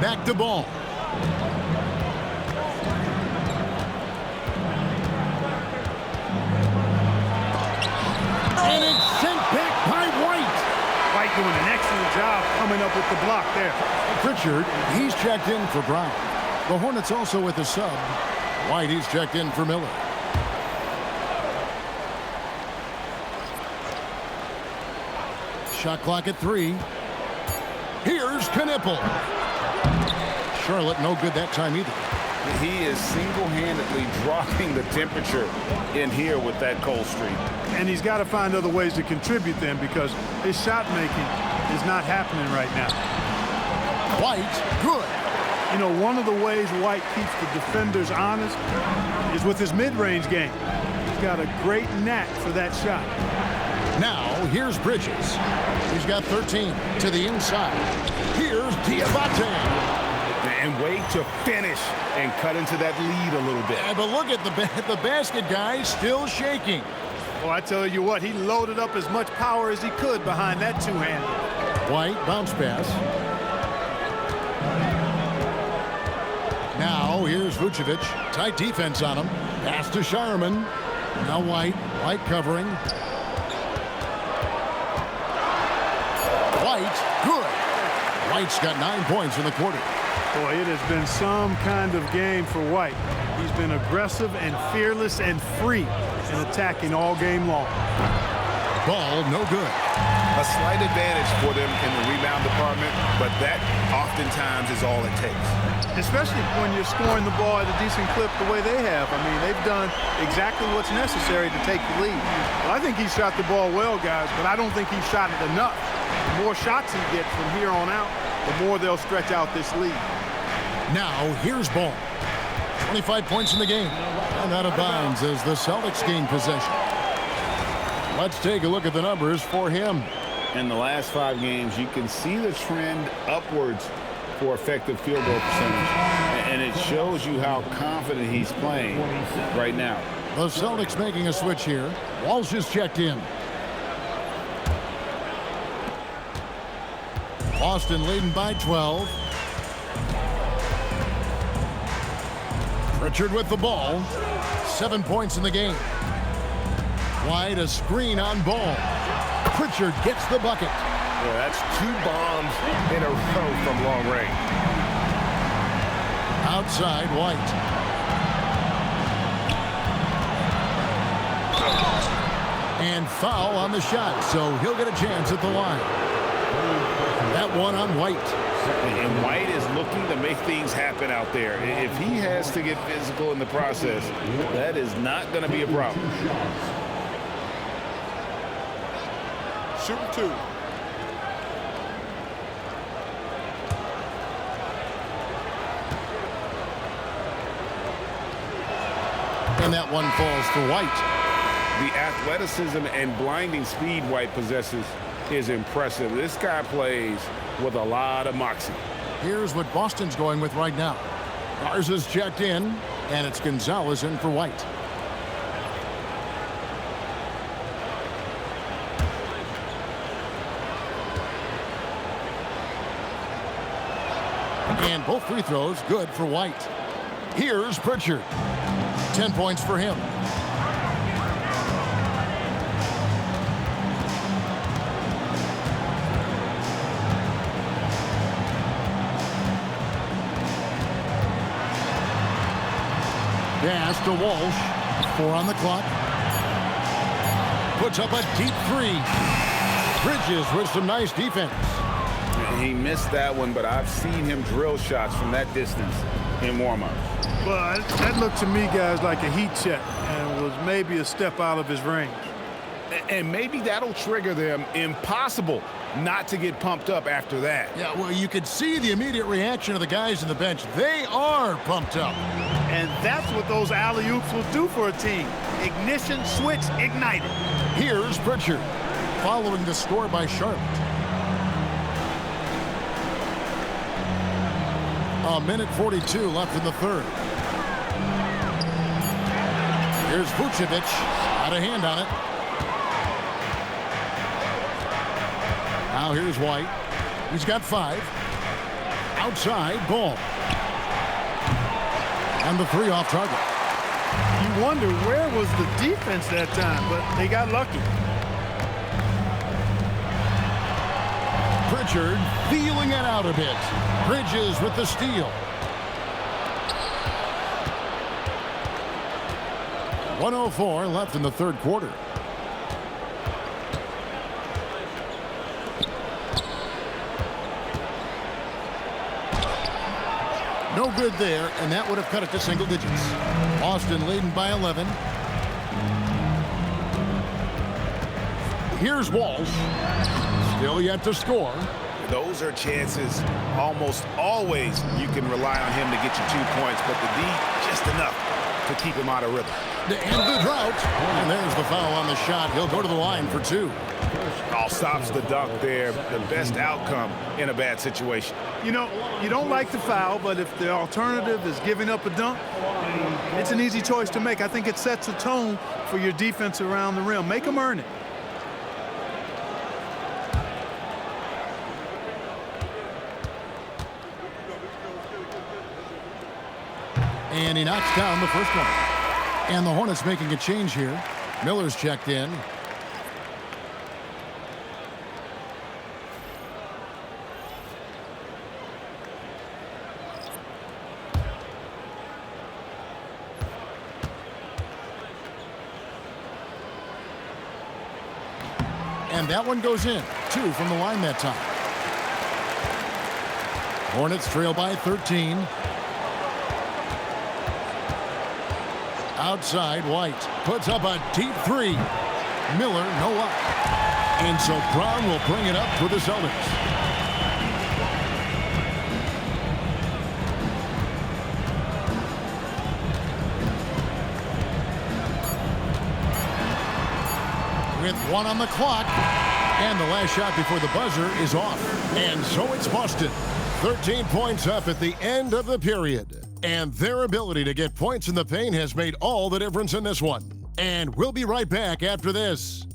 Speaker 1: Back to Ball. And it's sent back by White.
Speaker 3: White doing an excellent job coming up with the block there.
Speaker 1: Pritchard, he's checked in for Brown. The Hornets also with a sub. White, he's checked in for Miller. Shot clock at 3. Here's Knueppel. Charlotte no good that time either.
Speaker 2: He is single-handedly dropping the temperature in here with that cold streak.
Speaker 3: And he's got to find other ways to contribute then, because his shot making is not happening right now.
Speaker 1: White, good.
Speaker 3: You know, one of the ways White keeps the defenders honest is with his mid-range game. He's got a great knack for that shot.
Speaker 1: Now, here's Bridges. He's got 13 to the inside. Here's Diabate.
Speaker 2: And wait to finish and cut into that lead a little bit.
Speaker 1: Yeah, but look at the basket guy still shaking.
Speaker 3: Well, I tell you what, he loaded up as much power as he could behind that two-hander.
Speaker 1: White, bounce pass. Now, here's Vucevic. Tight defense on him. Pass to Shireman. Now White. White covering. White, good. White's got 9 points in the quarter.
Speaker 3: Boy, it has been some kind of game for White. He's been aggressive and fearless and free in attacking all game long.
Speaker 1: Ball, no good.
Speaker 2: A slight advantage for them in the rebound department, but that oftentimes is all it takes.
Speaker 3: Especially when you're scoring the ball at a decent clip the way they have. I mean, they've done exactly what's necessary to take the lead. Well, I think he shot the ball well, guys, but I don't think he shot it enough. The more shots he gets from here on out, the more they'll stretch out this lead.
Speaker 1: Now, here's Ball. 25 points in the game. And out of bounds as the Celtics gain possession. Let's take a look at the numbers for him.
Speaker 6: In the last 5 games, you can see the trend upwards for effective field goal percentage. And it shows you how confident he's playing right now.
Speaker 1: The Celtics making a switch here. Walsh is checked in. Boston leading by 12. Pritchard with the ball. 7 points in the game. White, a screen on Ball. Pritchard gets the bucket.
Speaker 2: Yeah, that's 2 bombs in a row from long range.
Speaker 1: Outside, White. And foul on the shot, so he'll get a chance at the line. That one on White.
Speaker 2: And White is looking to make things happen out there. If he has to get physical in the process, that is not going to be a problem.
Speaker 7: Shooting 2.
Speaker 1: And that one falls for White.
Speaker 2: The athleticism and blinding speed White possesses is impressive. This guy plays with a lot of moxie.
Speaker 1: Here's what Boston's going with right now. Garza's checked in, and it's Gonzalez in for White. And both free throws good for White. Here's Pritchard. 10 points for him. Pass to Walsh. 4 on the clock. Puts up a deep 3. Bridges with some nice defense.
Speaker 2: He missed that one, but I've seen him drill shots from that distance in warm-up.
Speaker 3: Well, that looked to me, guys, like a heat check and was maybe a step out of his range.
Speaker 2: And maybe that'll trigger them. Impossible not to get pumped up after that.
Speaker 1: Yeah, well, you could see the immediate reaction of the guys on the bench. They are pumped up.
Speaker 3: And that's what those alley-oops will do for a team. Ignition switch ignited.
Speaker 1: Here's Pritchard, following the score by Charlotte. A minute 42 left in the third. Here's Vucevic. Got a hand on it. Now here's White. He's got 5. Outside, Ball. And the 3 off target.
Speaker 3: You wonder where was the defense that time, but they got lucky.
Speaker 1: Pritchard feeling it out a bit. Bridges with the steal. 1:04 left in the third quarter. No good there, and that would have cut it to single digits. Boston leading by 11. Here's Walsh. Still yet to score.
Speaker 2: Those are chances almost always you can rely on him to get you 2 points, but the D just enough to keep him out of rhythm.
Speaker 1: The end of the drought. And there's the foul on the shot. He'll go to the line for 2.
Speaker 2: All stops the dunk there. The best outcome in a bad situation.
Speaker 3: You know, you don't like the foul, but if the alternative is giving up a dunk, it's an easy choice to make. I think it sets a tone for your defense around the rim. Make them earn it.
Speaker 1: And he knocks down the first one. And the Hornets making a change here. Miller's checked in. And that one goes in. 2 from the line that time. Hornets trail by 13. Outside, White puts up a deep 3. Miller, no luck. And so Brown will bring it up for the Celtics. With 1 on the clock. And the last shot before the buzzer is off. And so it's Boston. 13 points up at the end of the period. And their ability to get points in the paint has made all the difference in this one. And we'll be right back after this.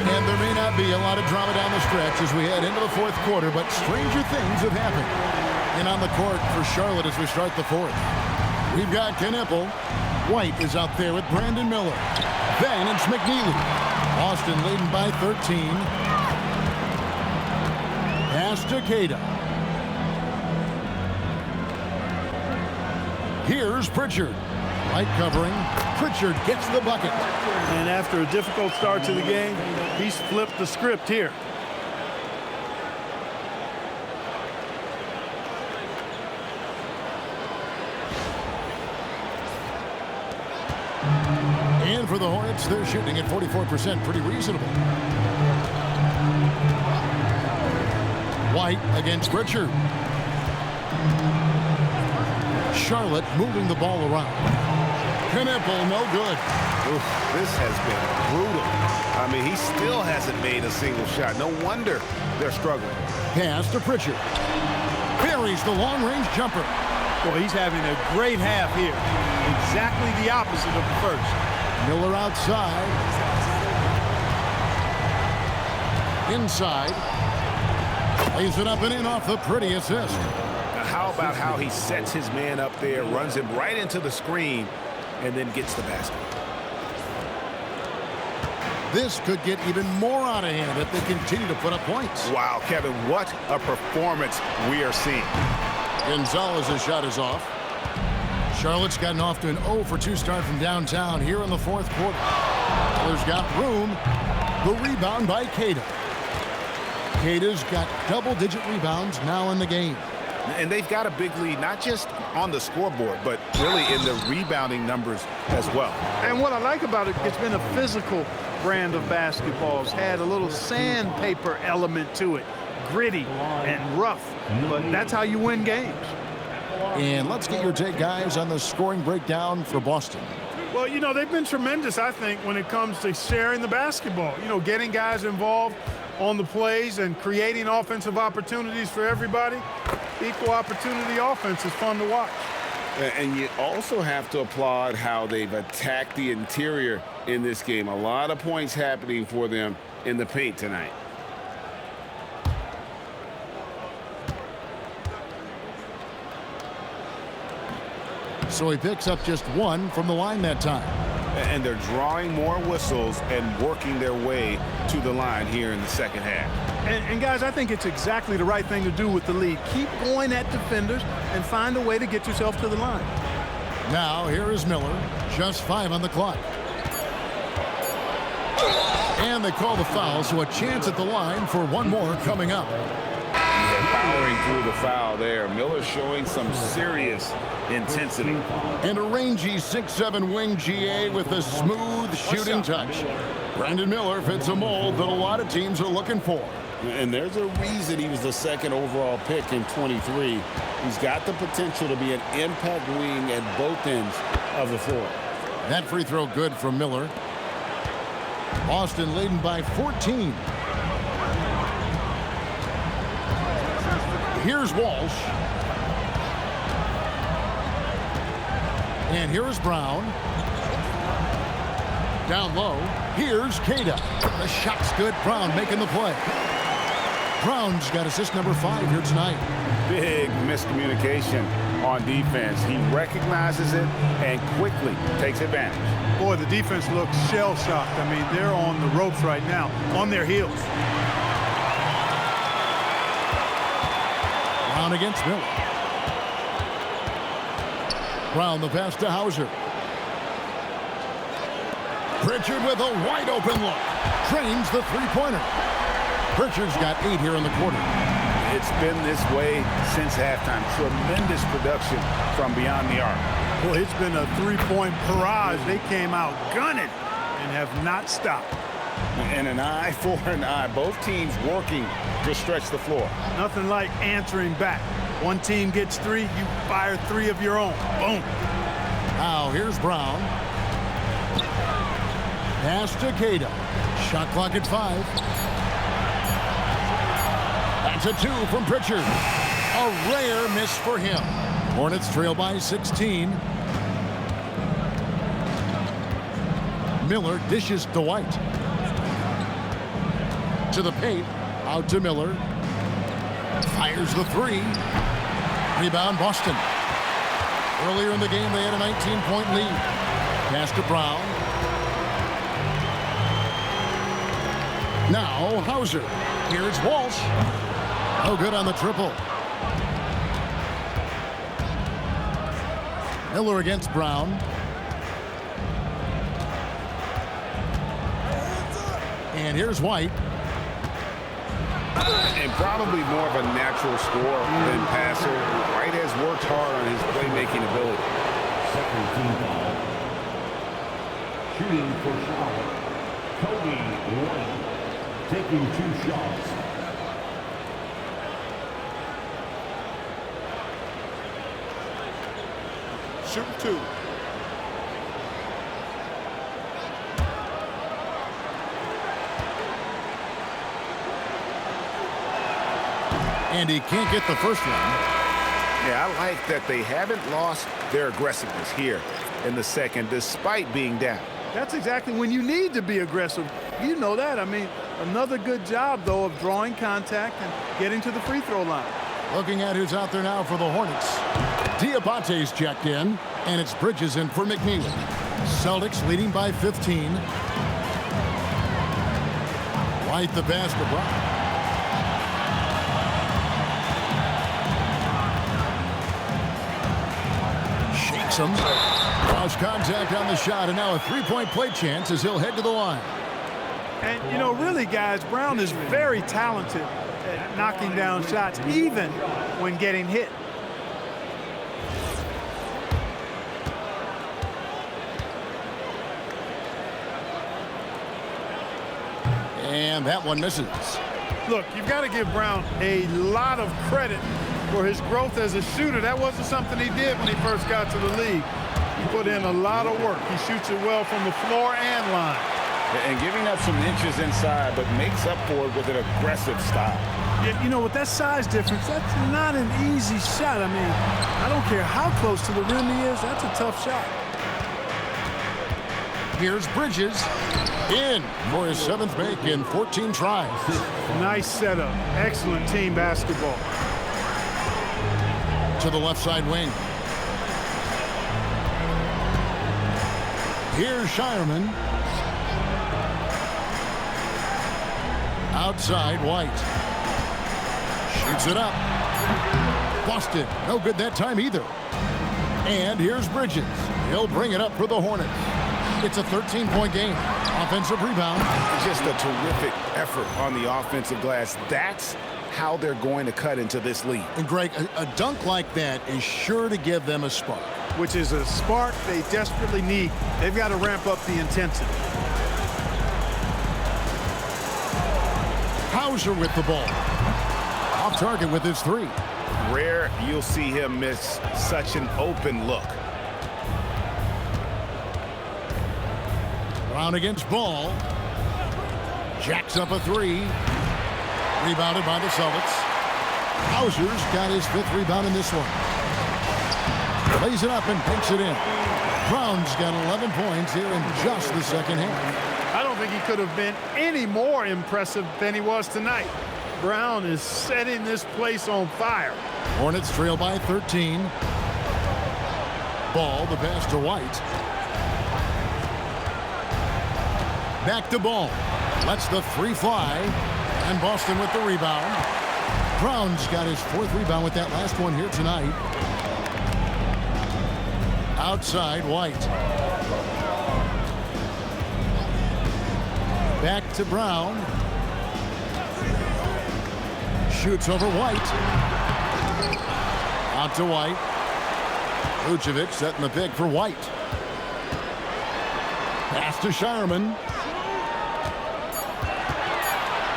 Speaker 1: And there may not be a lot of drama down the stretch as we head into the fourth quarter, but stranger things have happened. And on the court for Charlotte as we start the fourth. We've got Knueppel. White is out there with Brandon Miller. Then it's McNeely. Boston leading by 13. Pass to Queta. Here's Pritchard. White covering. Pritchard gets the bucket.
Speaker 3: And after a difficult start to the game, he's flipped the script here.
Speaker 1: for the Hornets. They're shooting at 44%, pretty reasonable. White against Pritchard. Charlotte moving the ball around. Knueppel, no good.
Speaker 2: Oof, this has been brutal. I mean, he still hasn't made a single shot. No wonder they're struggling.
Speaker 1: Pass to Pritchard. Buries the long-range jumper.
Speaker 3: Well, he's having a great half here. Exactly the opposite of the first.
Speaker 1: Miller outside. Inside. Lays it up and in off the pretty assist.
Speaker 2: How about how he sets his man up there, runs him right into the screen, and then gets the basket.
Speaker 1: This could get even more out of hand if they continue to put up points.
Speaker 2: Wow, Kevin, what a performance we are seeing.
Speaker 1: Gonzalez's shot is off. Charlotte's gotten off to an 0 for 2 start from downtown here in the fourth quarter. Miller's got room. The rebound by Queta. Queta's got double-digit rebounds now in the game.
Speaker 2: And they've got a big lead, not just on the scoreboard, but really in the rebounding numbers as well.
Speaker 3: And what I like about it, it's been a physical brand of basketball. It's had a little sandpaper element to it, gritty and rough, but that's how you win games.
Speaker 1: And let's get your take, guys, on the scoring breakdown for Boston.
Speaker 3: Well, you know, they've been tremendous, I think, when it comes to sharing the basketball. You know, getting guys involved on the plays and creating offensive opportunities for everybody. Equal opportunity offense is fun to watch.
Speaker 6: And you also have to applaud how they've attacked the interior in this game. A lot of points happening for them in the paint tonight.
Speaker 1: So he picks up just 1 from the line that time.
Speaker 2: And they're drawing more whistles and working their way to the line here in the second half.
Speaker 3: And guys, I think it's exactly the right thing to do with the lead. Keep going at defenders and find a way to get yourself to the line.
Speaker 1: Now here is Miller, just 5 on the clock. And they call the foul, so a chance at the line for 1 more coming up.
Speaker 6: Powering through the foul there. Miller showing some serious intensity.
Speaker 1: And a rangy 6'7" wing GA with a smooth shooting touch. Brandon Miller fits a mold that a lot of teams are looking for.
Speaker 6: And there's a reason he was the 2nd overall pick in 23. He's got the potential to be an impact wing at both ends of the floor.
Speaker 1: That free throw good from Miller. Boston leading by 14. Here's Walsh. And here's Brown. Down low. Here's Queta. The shot's good. Brown making the play. Brown's got assist number 5 here tonight.
Speaker 2: Big miscommunication on defense. He recognizes it and quickly takes advantage.
Speaker 3: Boy, the defense looks shell-shocked. I mean, they're on the ropes right now, on their heels.
Speaker 1: Brown against Miller. Brown the pass to Hauser. Pritchard with a wide open look. Trains the three-pointer. Pritchard's got 8 here in the quarter.
Speaker 2: It's been this way since halftime. Tremendous production from beyond the arc.
Speaker 3: Well, it's been a three-point barrage. They came out gunning and have not stopped.
Speaker 2: And an eye for an eye. Both teams working to stretch the floor.
Speaker 3: Nothing like answering back. One team gets 3, you fire 3 of your own. Boom.
Speaker 1: Now here's Brown. Pass to Queta. Shot clock at 5. That's a 2 from Pritchard. A rare miss for him. Hornets trail by 16. Miller dishes to White. To the paint. Out to Miller. Fires the 3. Rebound Boston. Earlier in the game, they had a 19-point lead. Pass to Brown. Now Hauser. Here's Walsh. No good on the triple. Miller against Brown. And here's White.
Speaker 2: And probably more of a natural scorer than passer. White has worked hard on his playmaking ability.
Speaker 4: Shooting for Charlotte, Kobe White, taking 2 shots.
Speaker 3: Shoot 2.
Speaker 1: And he can't get the first one.
Speaker 2: Yeah, I like that they haven't lost their aggressiveness here in the second, despite being down.
Speaker 3: That's exactly when you need to be aggressive. You know that. I mean, another good job, though, of drawing contact and getting to the free throw line.
Speaker 1: Looking at who's out there now for the Hornets. Diabate's checked in, and it's Bridges in for McNeely. Celtics leading by 15. White the basketball. Shakes him. Lost contact on the shot, and now a three-point play chance as he'll head to the line.
Speaker 3: And, you know, really, guys, Brown is very talented at knocking down shots, even when getting hit.
Speaker 1: And that one misses.
Speaker 3: Look, you've got to give Brown a lot of credit for his growth as a shooter. That wasn't something he did when he first got to the league. He put in a lot of work. He shoots it well from the floor and line.
Speaker 6: And giving up some inches inside, but makes up for it with an aggressive style.
Speaker 3: Yeah, you know, with that size difference, that's not an easy shot. I mean, I don't care how close to the rim he is. That's a tough shot.
Speaker 1: Here's Bridges in for his 7th make in 14 tries.
Speaker 3: Nice setup. Excellent team basketball.
Speaker 1: To the left side wing. Here's Shireman. Outside, White. Shoots it up. Busted. No good that time either. And here's Bridges. He'll bring it up for the Hornets. It's a 13-point game. Offensive rebound.
Speaker 2: Just a terrific effort on the offensive glass. That's how they're going to cut into this lead.
Speaker 1: And Greg, a dunk like that is sure to give them a spark.
Speaker 3: Which is a spark they desperately need. They've got to ramp up the intensity.
Speaker 1: Hauser with the ball. Off target with his 3.
Speaker 2: Rare you'll see him miss such an open look.
Speaker 1: Brown against Ball. Jacks up a 3. Rebounded by the Celtics. Hauser's got his 5th rebound in this one. Lays it up and pinks it in. Brown's got 11 points here in just the second half.
Speaker 3: I don't think he could have been any more impressive than he was tonight. Brown is setting this place on fire.
Speaker 1: Hornets trail by 13. Ball, the pass to White. Back to Ball. Lets the 3 fly. And Boston with the rebound. Brown's got his 4th rebound with that last one here tonight. Outside, White. Back to Brown. Shoots over White. Out to White. Vucevic setting the pick for White. Pass to Shireman.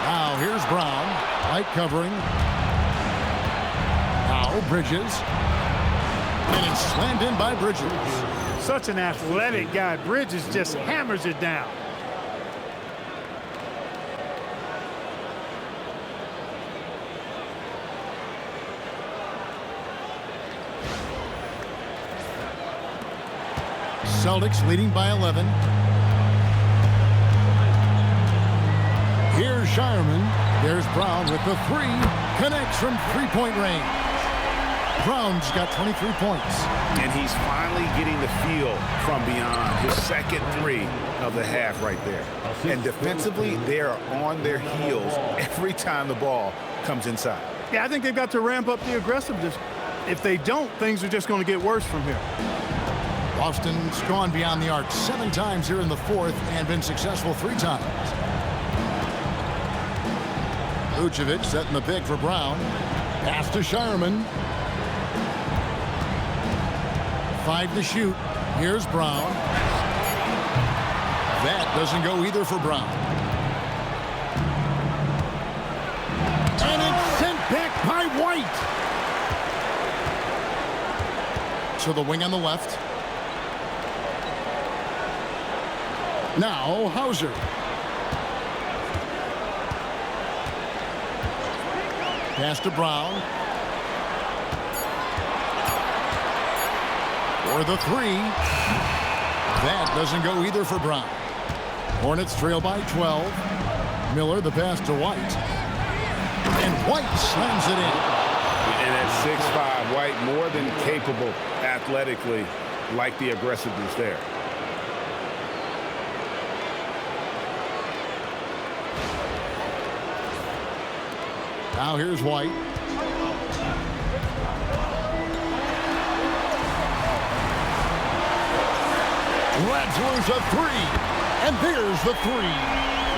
Speaker 1: Now here's Brown. White covering. Now Bridges. And it's slammed in by Bridges.
Speaker 3: Such an athletic guy. Bridges just hammers it down.
Speaker 1: Celtics leading by 11. Here's Shireman. There's Brown with the 3. Connects from 3-point range. Brown's got 23 points.
Speaker 2: And he's finally getting the feel from beyond. His second 3 of the half right there. And defensively, they are on their heels every time the ball comes inside.
Speaker 3: Yeah, I think they've got to ramp up the aggressiveness. If they don't, things are just going to get worse from here.
Speaker 1: Boston's gone beyond the arc 7 times here in the 4th and been successful 3 times. Vucevic setting the pick for Brown. Pass to Shireman. 5 to shoot. Here's Brown. That doesn't go either for Brown. And it's sent back by White. So the wing on the left. Now Hauser. Pass to Brown. For the three. That doesn't go either for Brown. Hornets trail by 12. Miller, the pass to White. And White slams it in.
Speaker 2: And at 6'5", White more than capable athletically, like the aggressiveness there.
Speaker 1: Now here's White. Lets loose a three. And there's the three.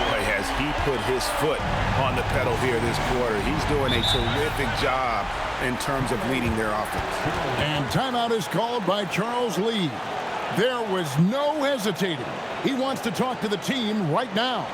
Speaker 2: Boy, has he put his foot on the pedal here this quarter. He's doing a terrific job in terms of leading their offense.
Speaker 1: And timeout is called by Charles Lee. There was no hesitating. He wants to talk to the team right now.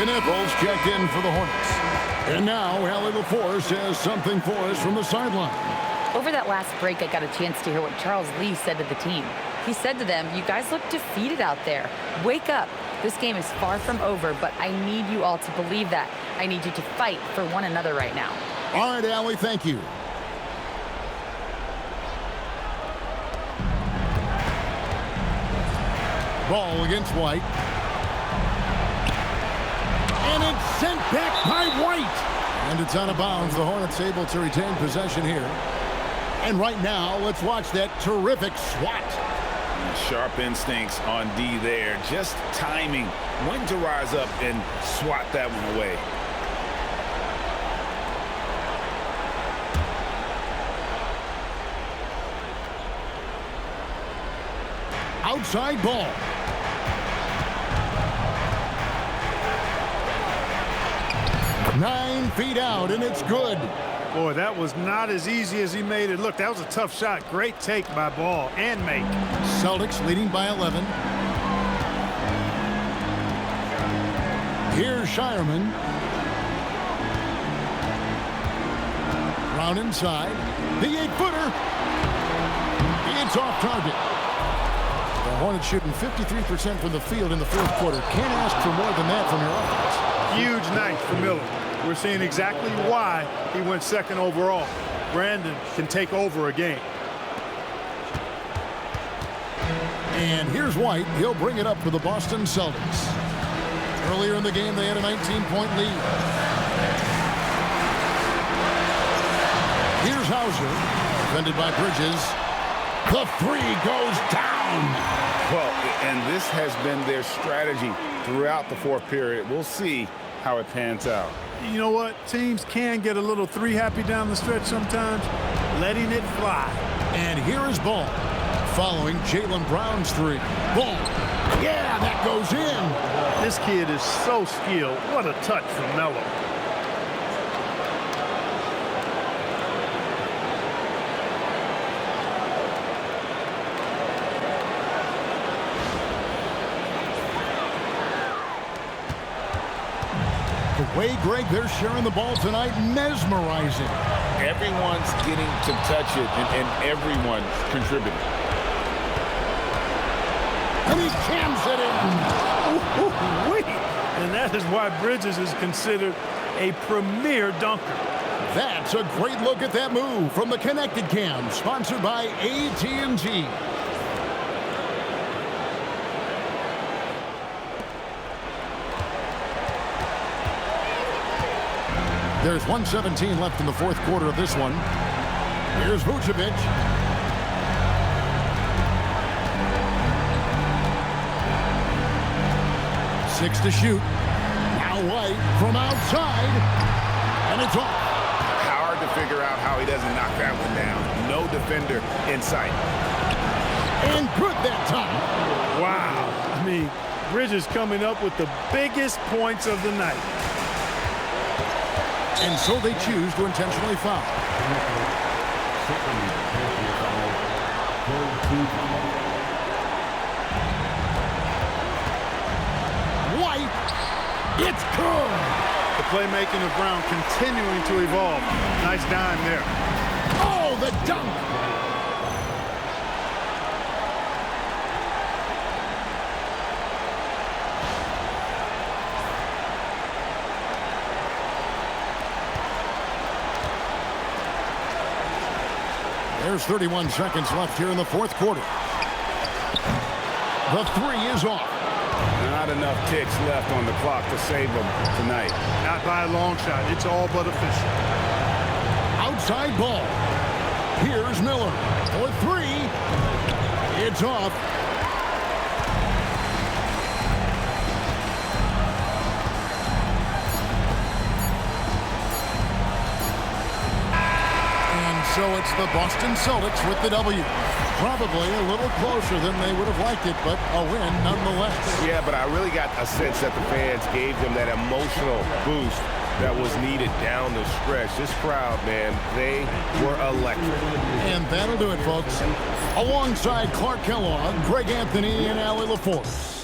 Speaker 1: Knueppel's checked in for the Hornets. And now Geforce has something for us from the sideline.
Speaker 5: Over that last break, I got a chance to hear what Charles Lee said to the team. He said to them, "You guys look defeated out there. Wake up. This game is far from over, but I need you all to believe that. I need you to fight for one another right now."
Speaker 1: All right, Allie, thank you. Ball against White. And it's sent back by White. And it's out of bounds. The Hornets able to retain possession here. And right now, let's watch that terrific swat.
Speaker 2: Sharp instincts on D there. Just timing when to rise up and swat that one away.
Speaker 1: Outside ball. Nine feet out, and it's good.
Speaker 3: Boy, that was not as easy as he made it look. That was a tough shot. Great take by Ball and make.
Speaker 1: Celtics leading by 11. Here's Shireman. Brown inside. The 8-footer. It's off target. The Hornets shooting 53% from the field in the fourth quarter. Can't ask for more than that from your offense.
Speaker 3: Huge night for Miller. We're seeing exactly why he went second overall. Brandon can take over a game.
Speaker 1: And here's White. He'll bring it up for the Boston Celtics. Earlier in the game, they had a 19-point lead. Here's Hauser, defended by Bridges. The three goes down.
Speaker 2: Well, and this has been their strategy throughout the fourth period. We'll see how it pans out.
Speaker 3: You know what? Teams can get a little three happy down the stretch sometimes, letting it fly.
Speaker 1: And here is Ball, following Jaylen Brown's three. Ball. Yeah, that goes in.
Speaker 3: This kid is so skilled. What a touch from Melo.
Speaker 1: way, Greg, they're sharing the ball tonight. Mesmerizing.
Speaker 6: Everyone's getting to touch it, and everyone's contributing.
Speaker 1: And he cams it in.
Speaker 3: And that is why Bridges is considered a premier dunker.
Speaker 1: That's a great look at that move from the Connected Cam, sponsored by AT&T. There's 1:17 left in the fourth quarter of this one. Here's Vucevic. Six to shoot. Now White from outside. And it's off.
Speaker 2: Hard to figure out how he doesn't knock that one down. No defender in sight.
Speaker 1: And good that time.
Speaker 3: Wow. I mean, Bridges coming up with the biggest points of the night.
Speaker 1: And so they choose to intentionally foul. White, it's good.
Speaker 3: The playmaking of Brown continuing to evolve. Nice dime there.
Speaker 1: Oh, the dunk. There's 31 seconds left here in the fourth quarter. The three is off.
Speaker 2: Not enough ticks left on the clock to save them tonight.
Speaker 3: Not by a long shot. It's all but official.
Speaker 1: Outside ball. Here's Miller for three. It's off. So it's the Boston Celtics with the W. Probably a little closer than they would have liked it, but a win nonetheless.
Speaker 2: Yeah, but I really got a sense that the fans gave them that emotional boost that was needed down the stretch. This crowd, man, they were electric.
Speaker 1: And that'll do it, folks. Alongside Clark Kellogg, Greg Anthony, and Allie LaForce.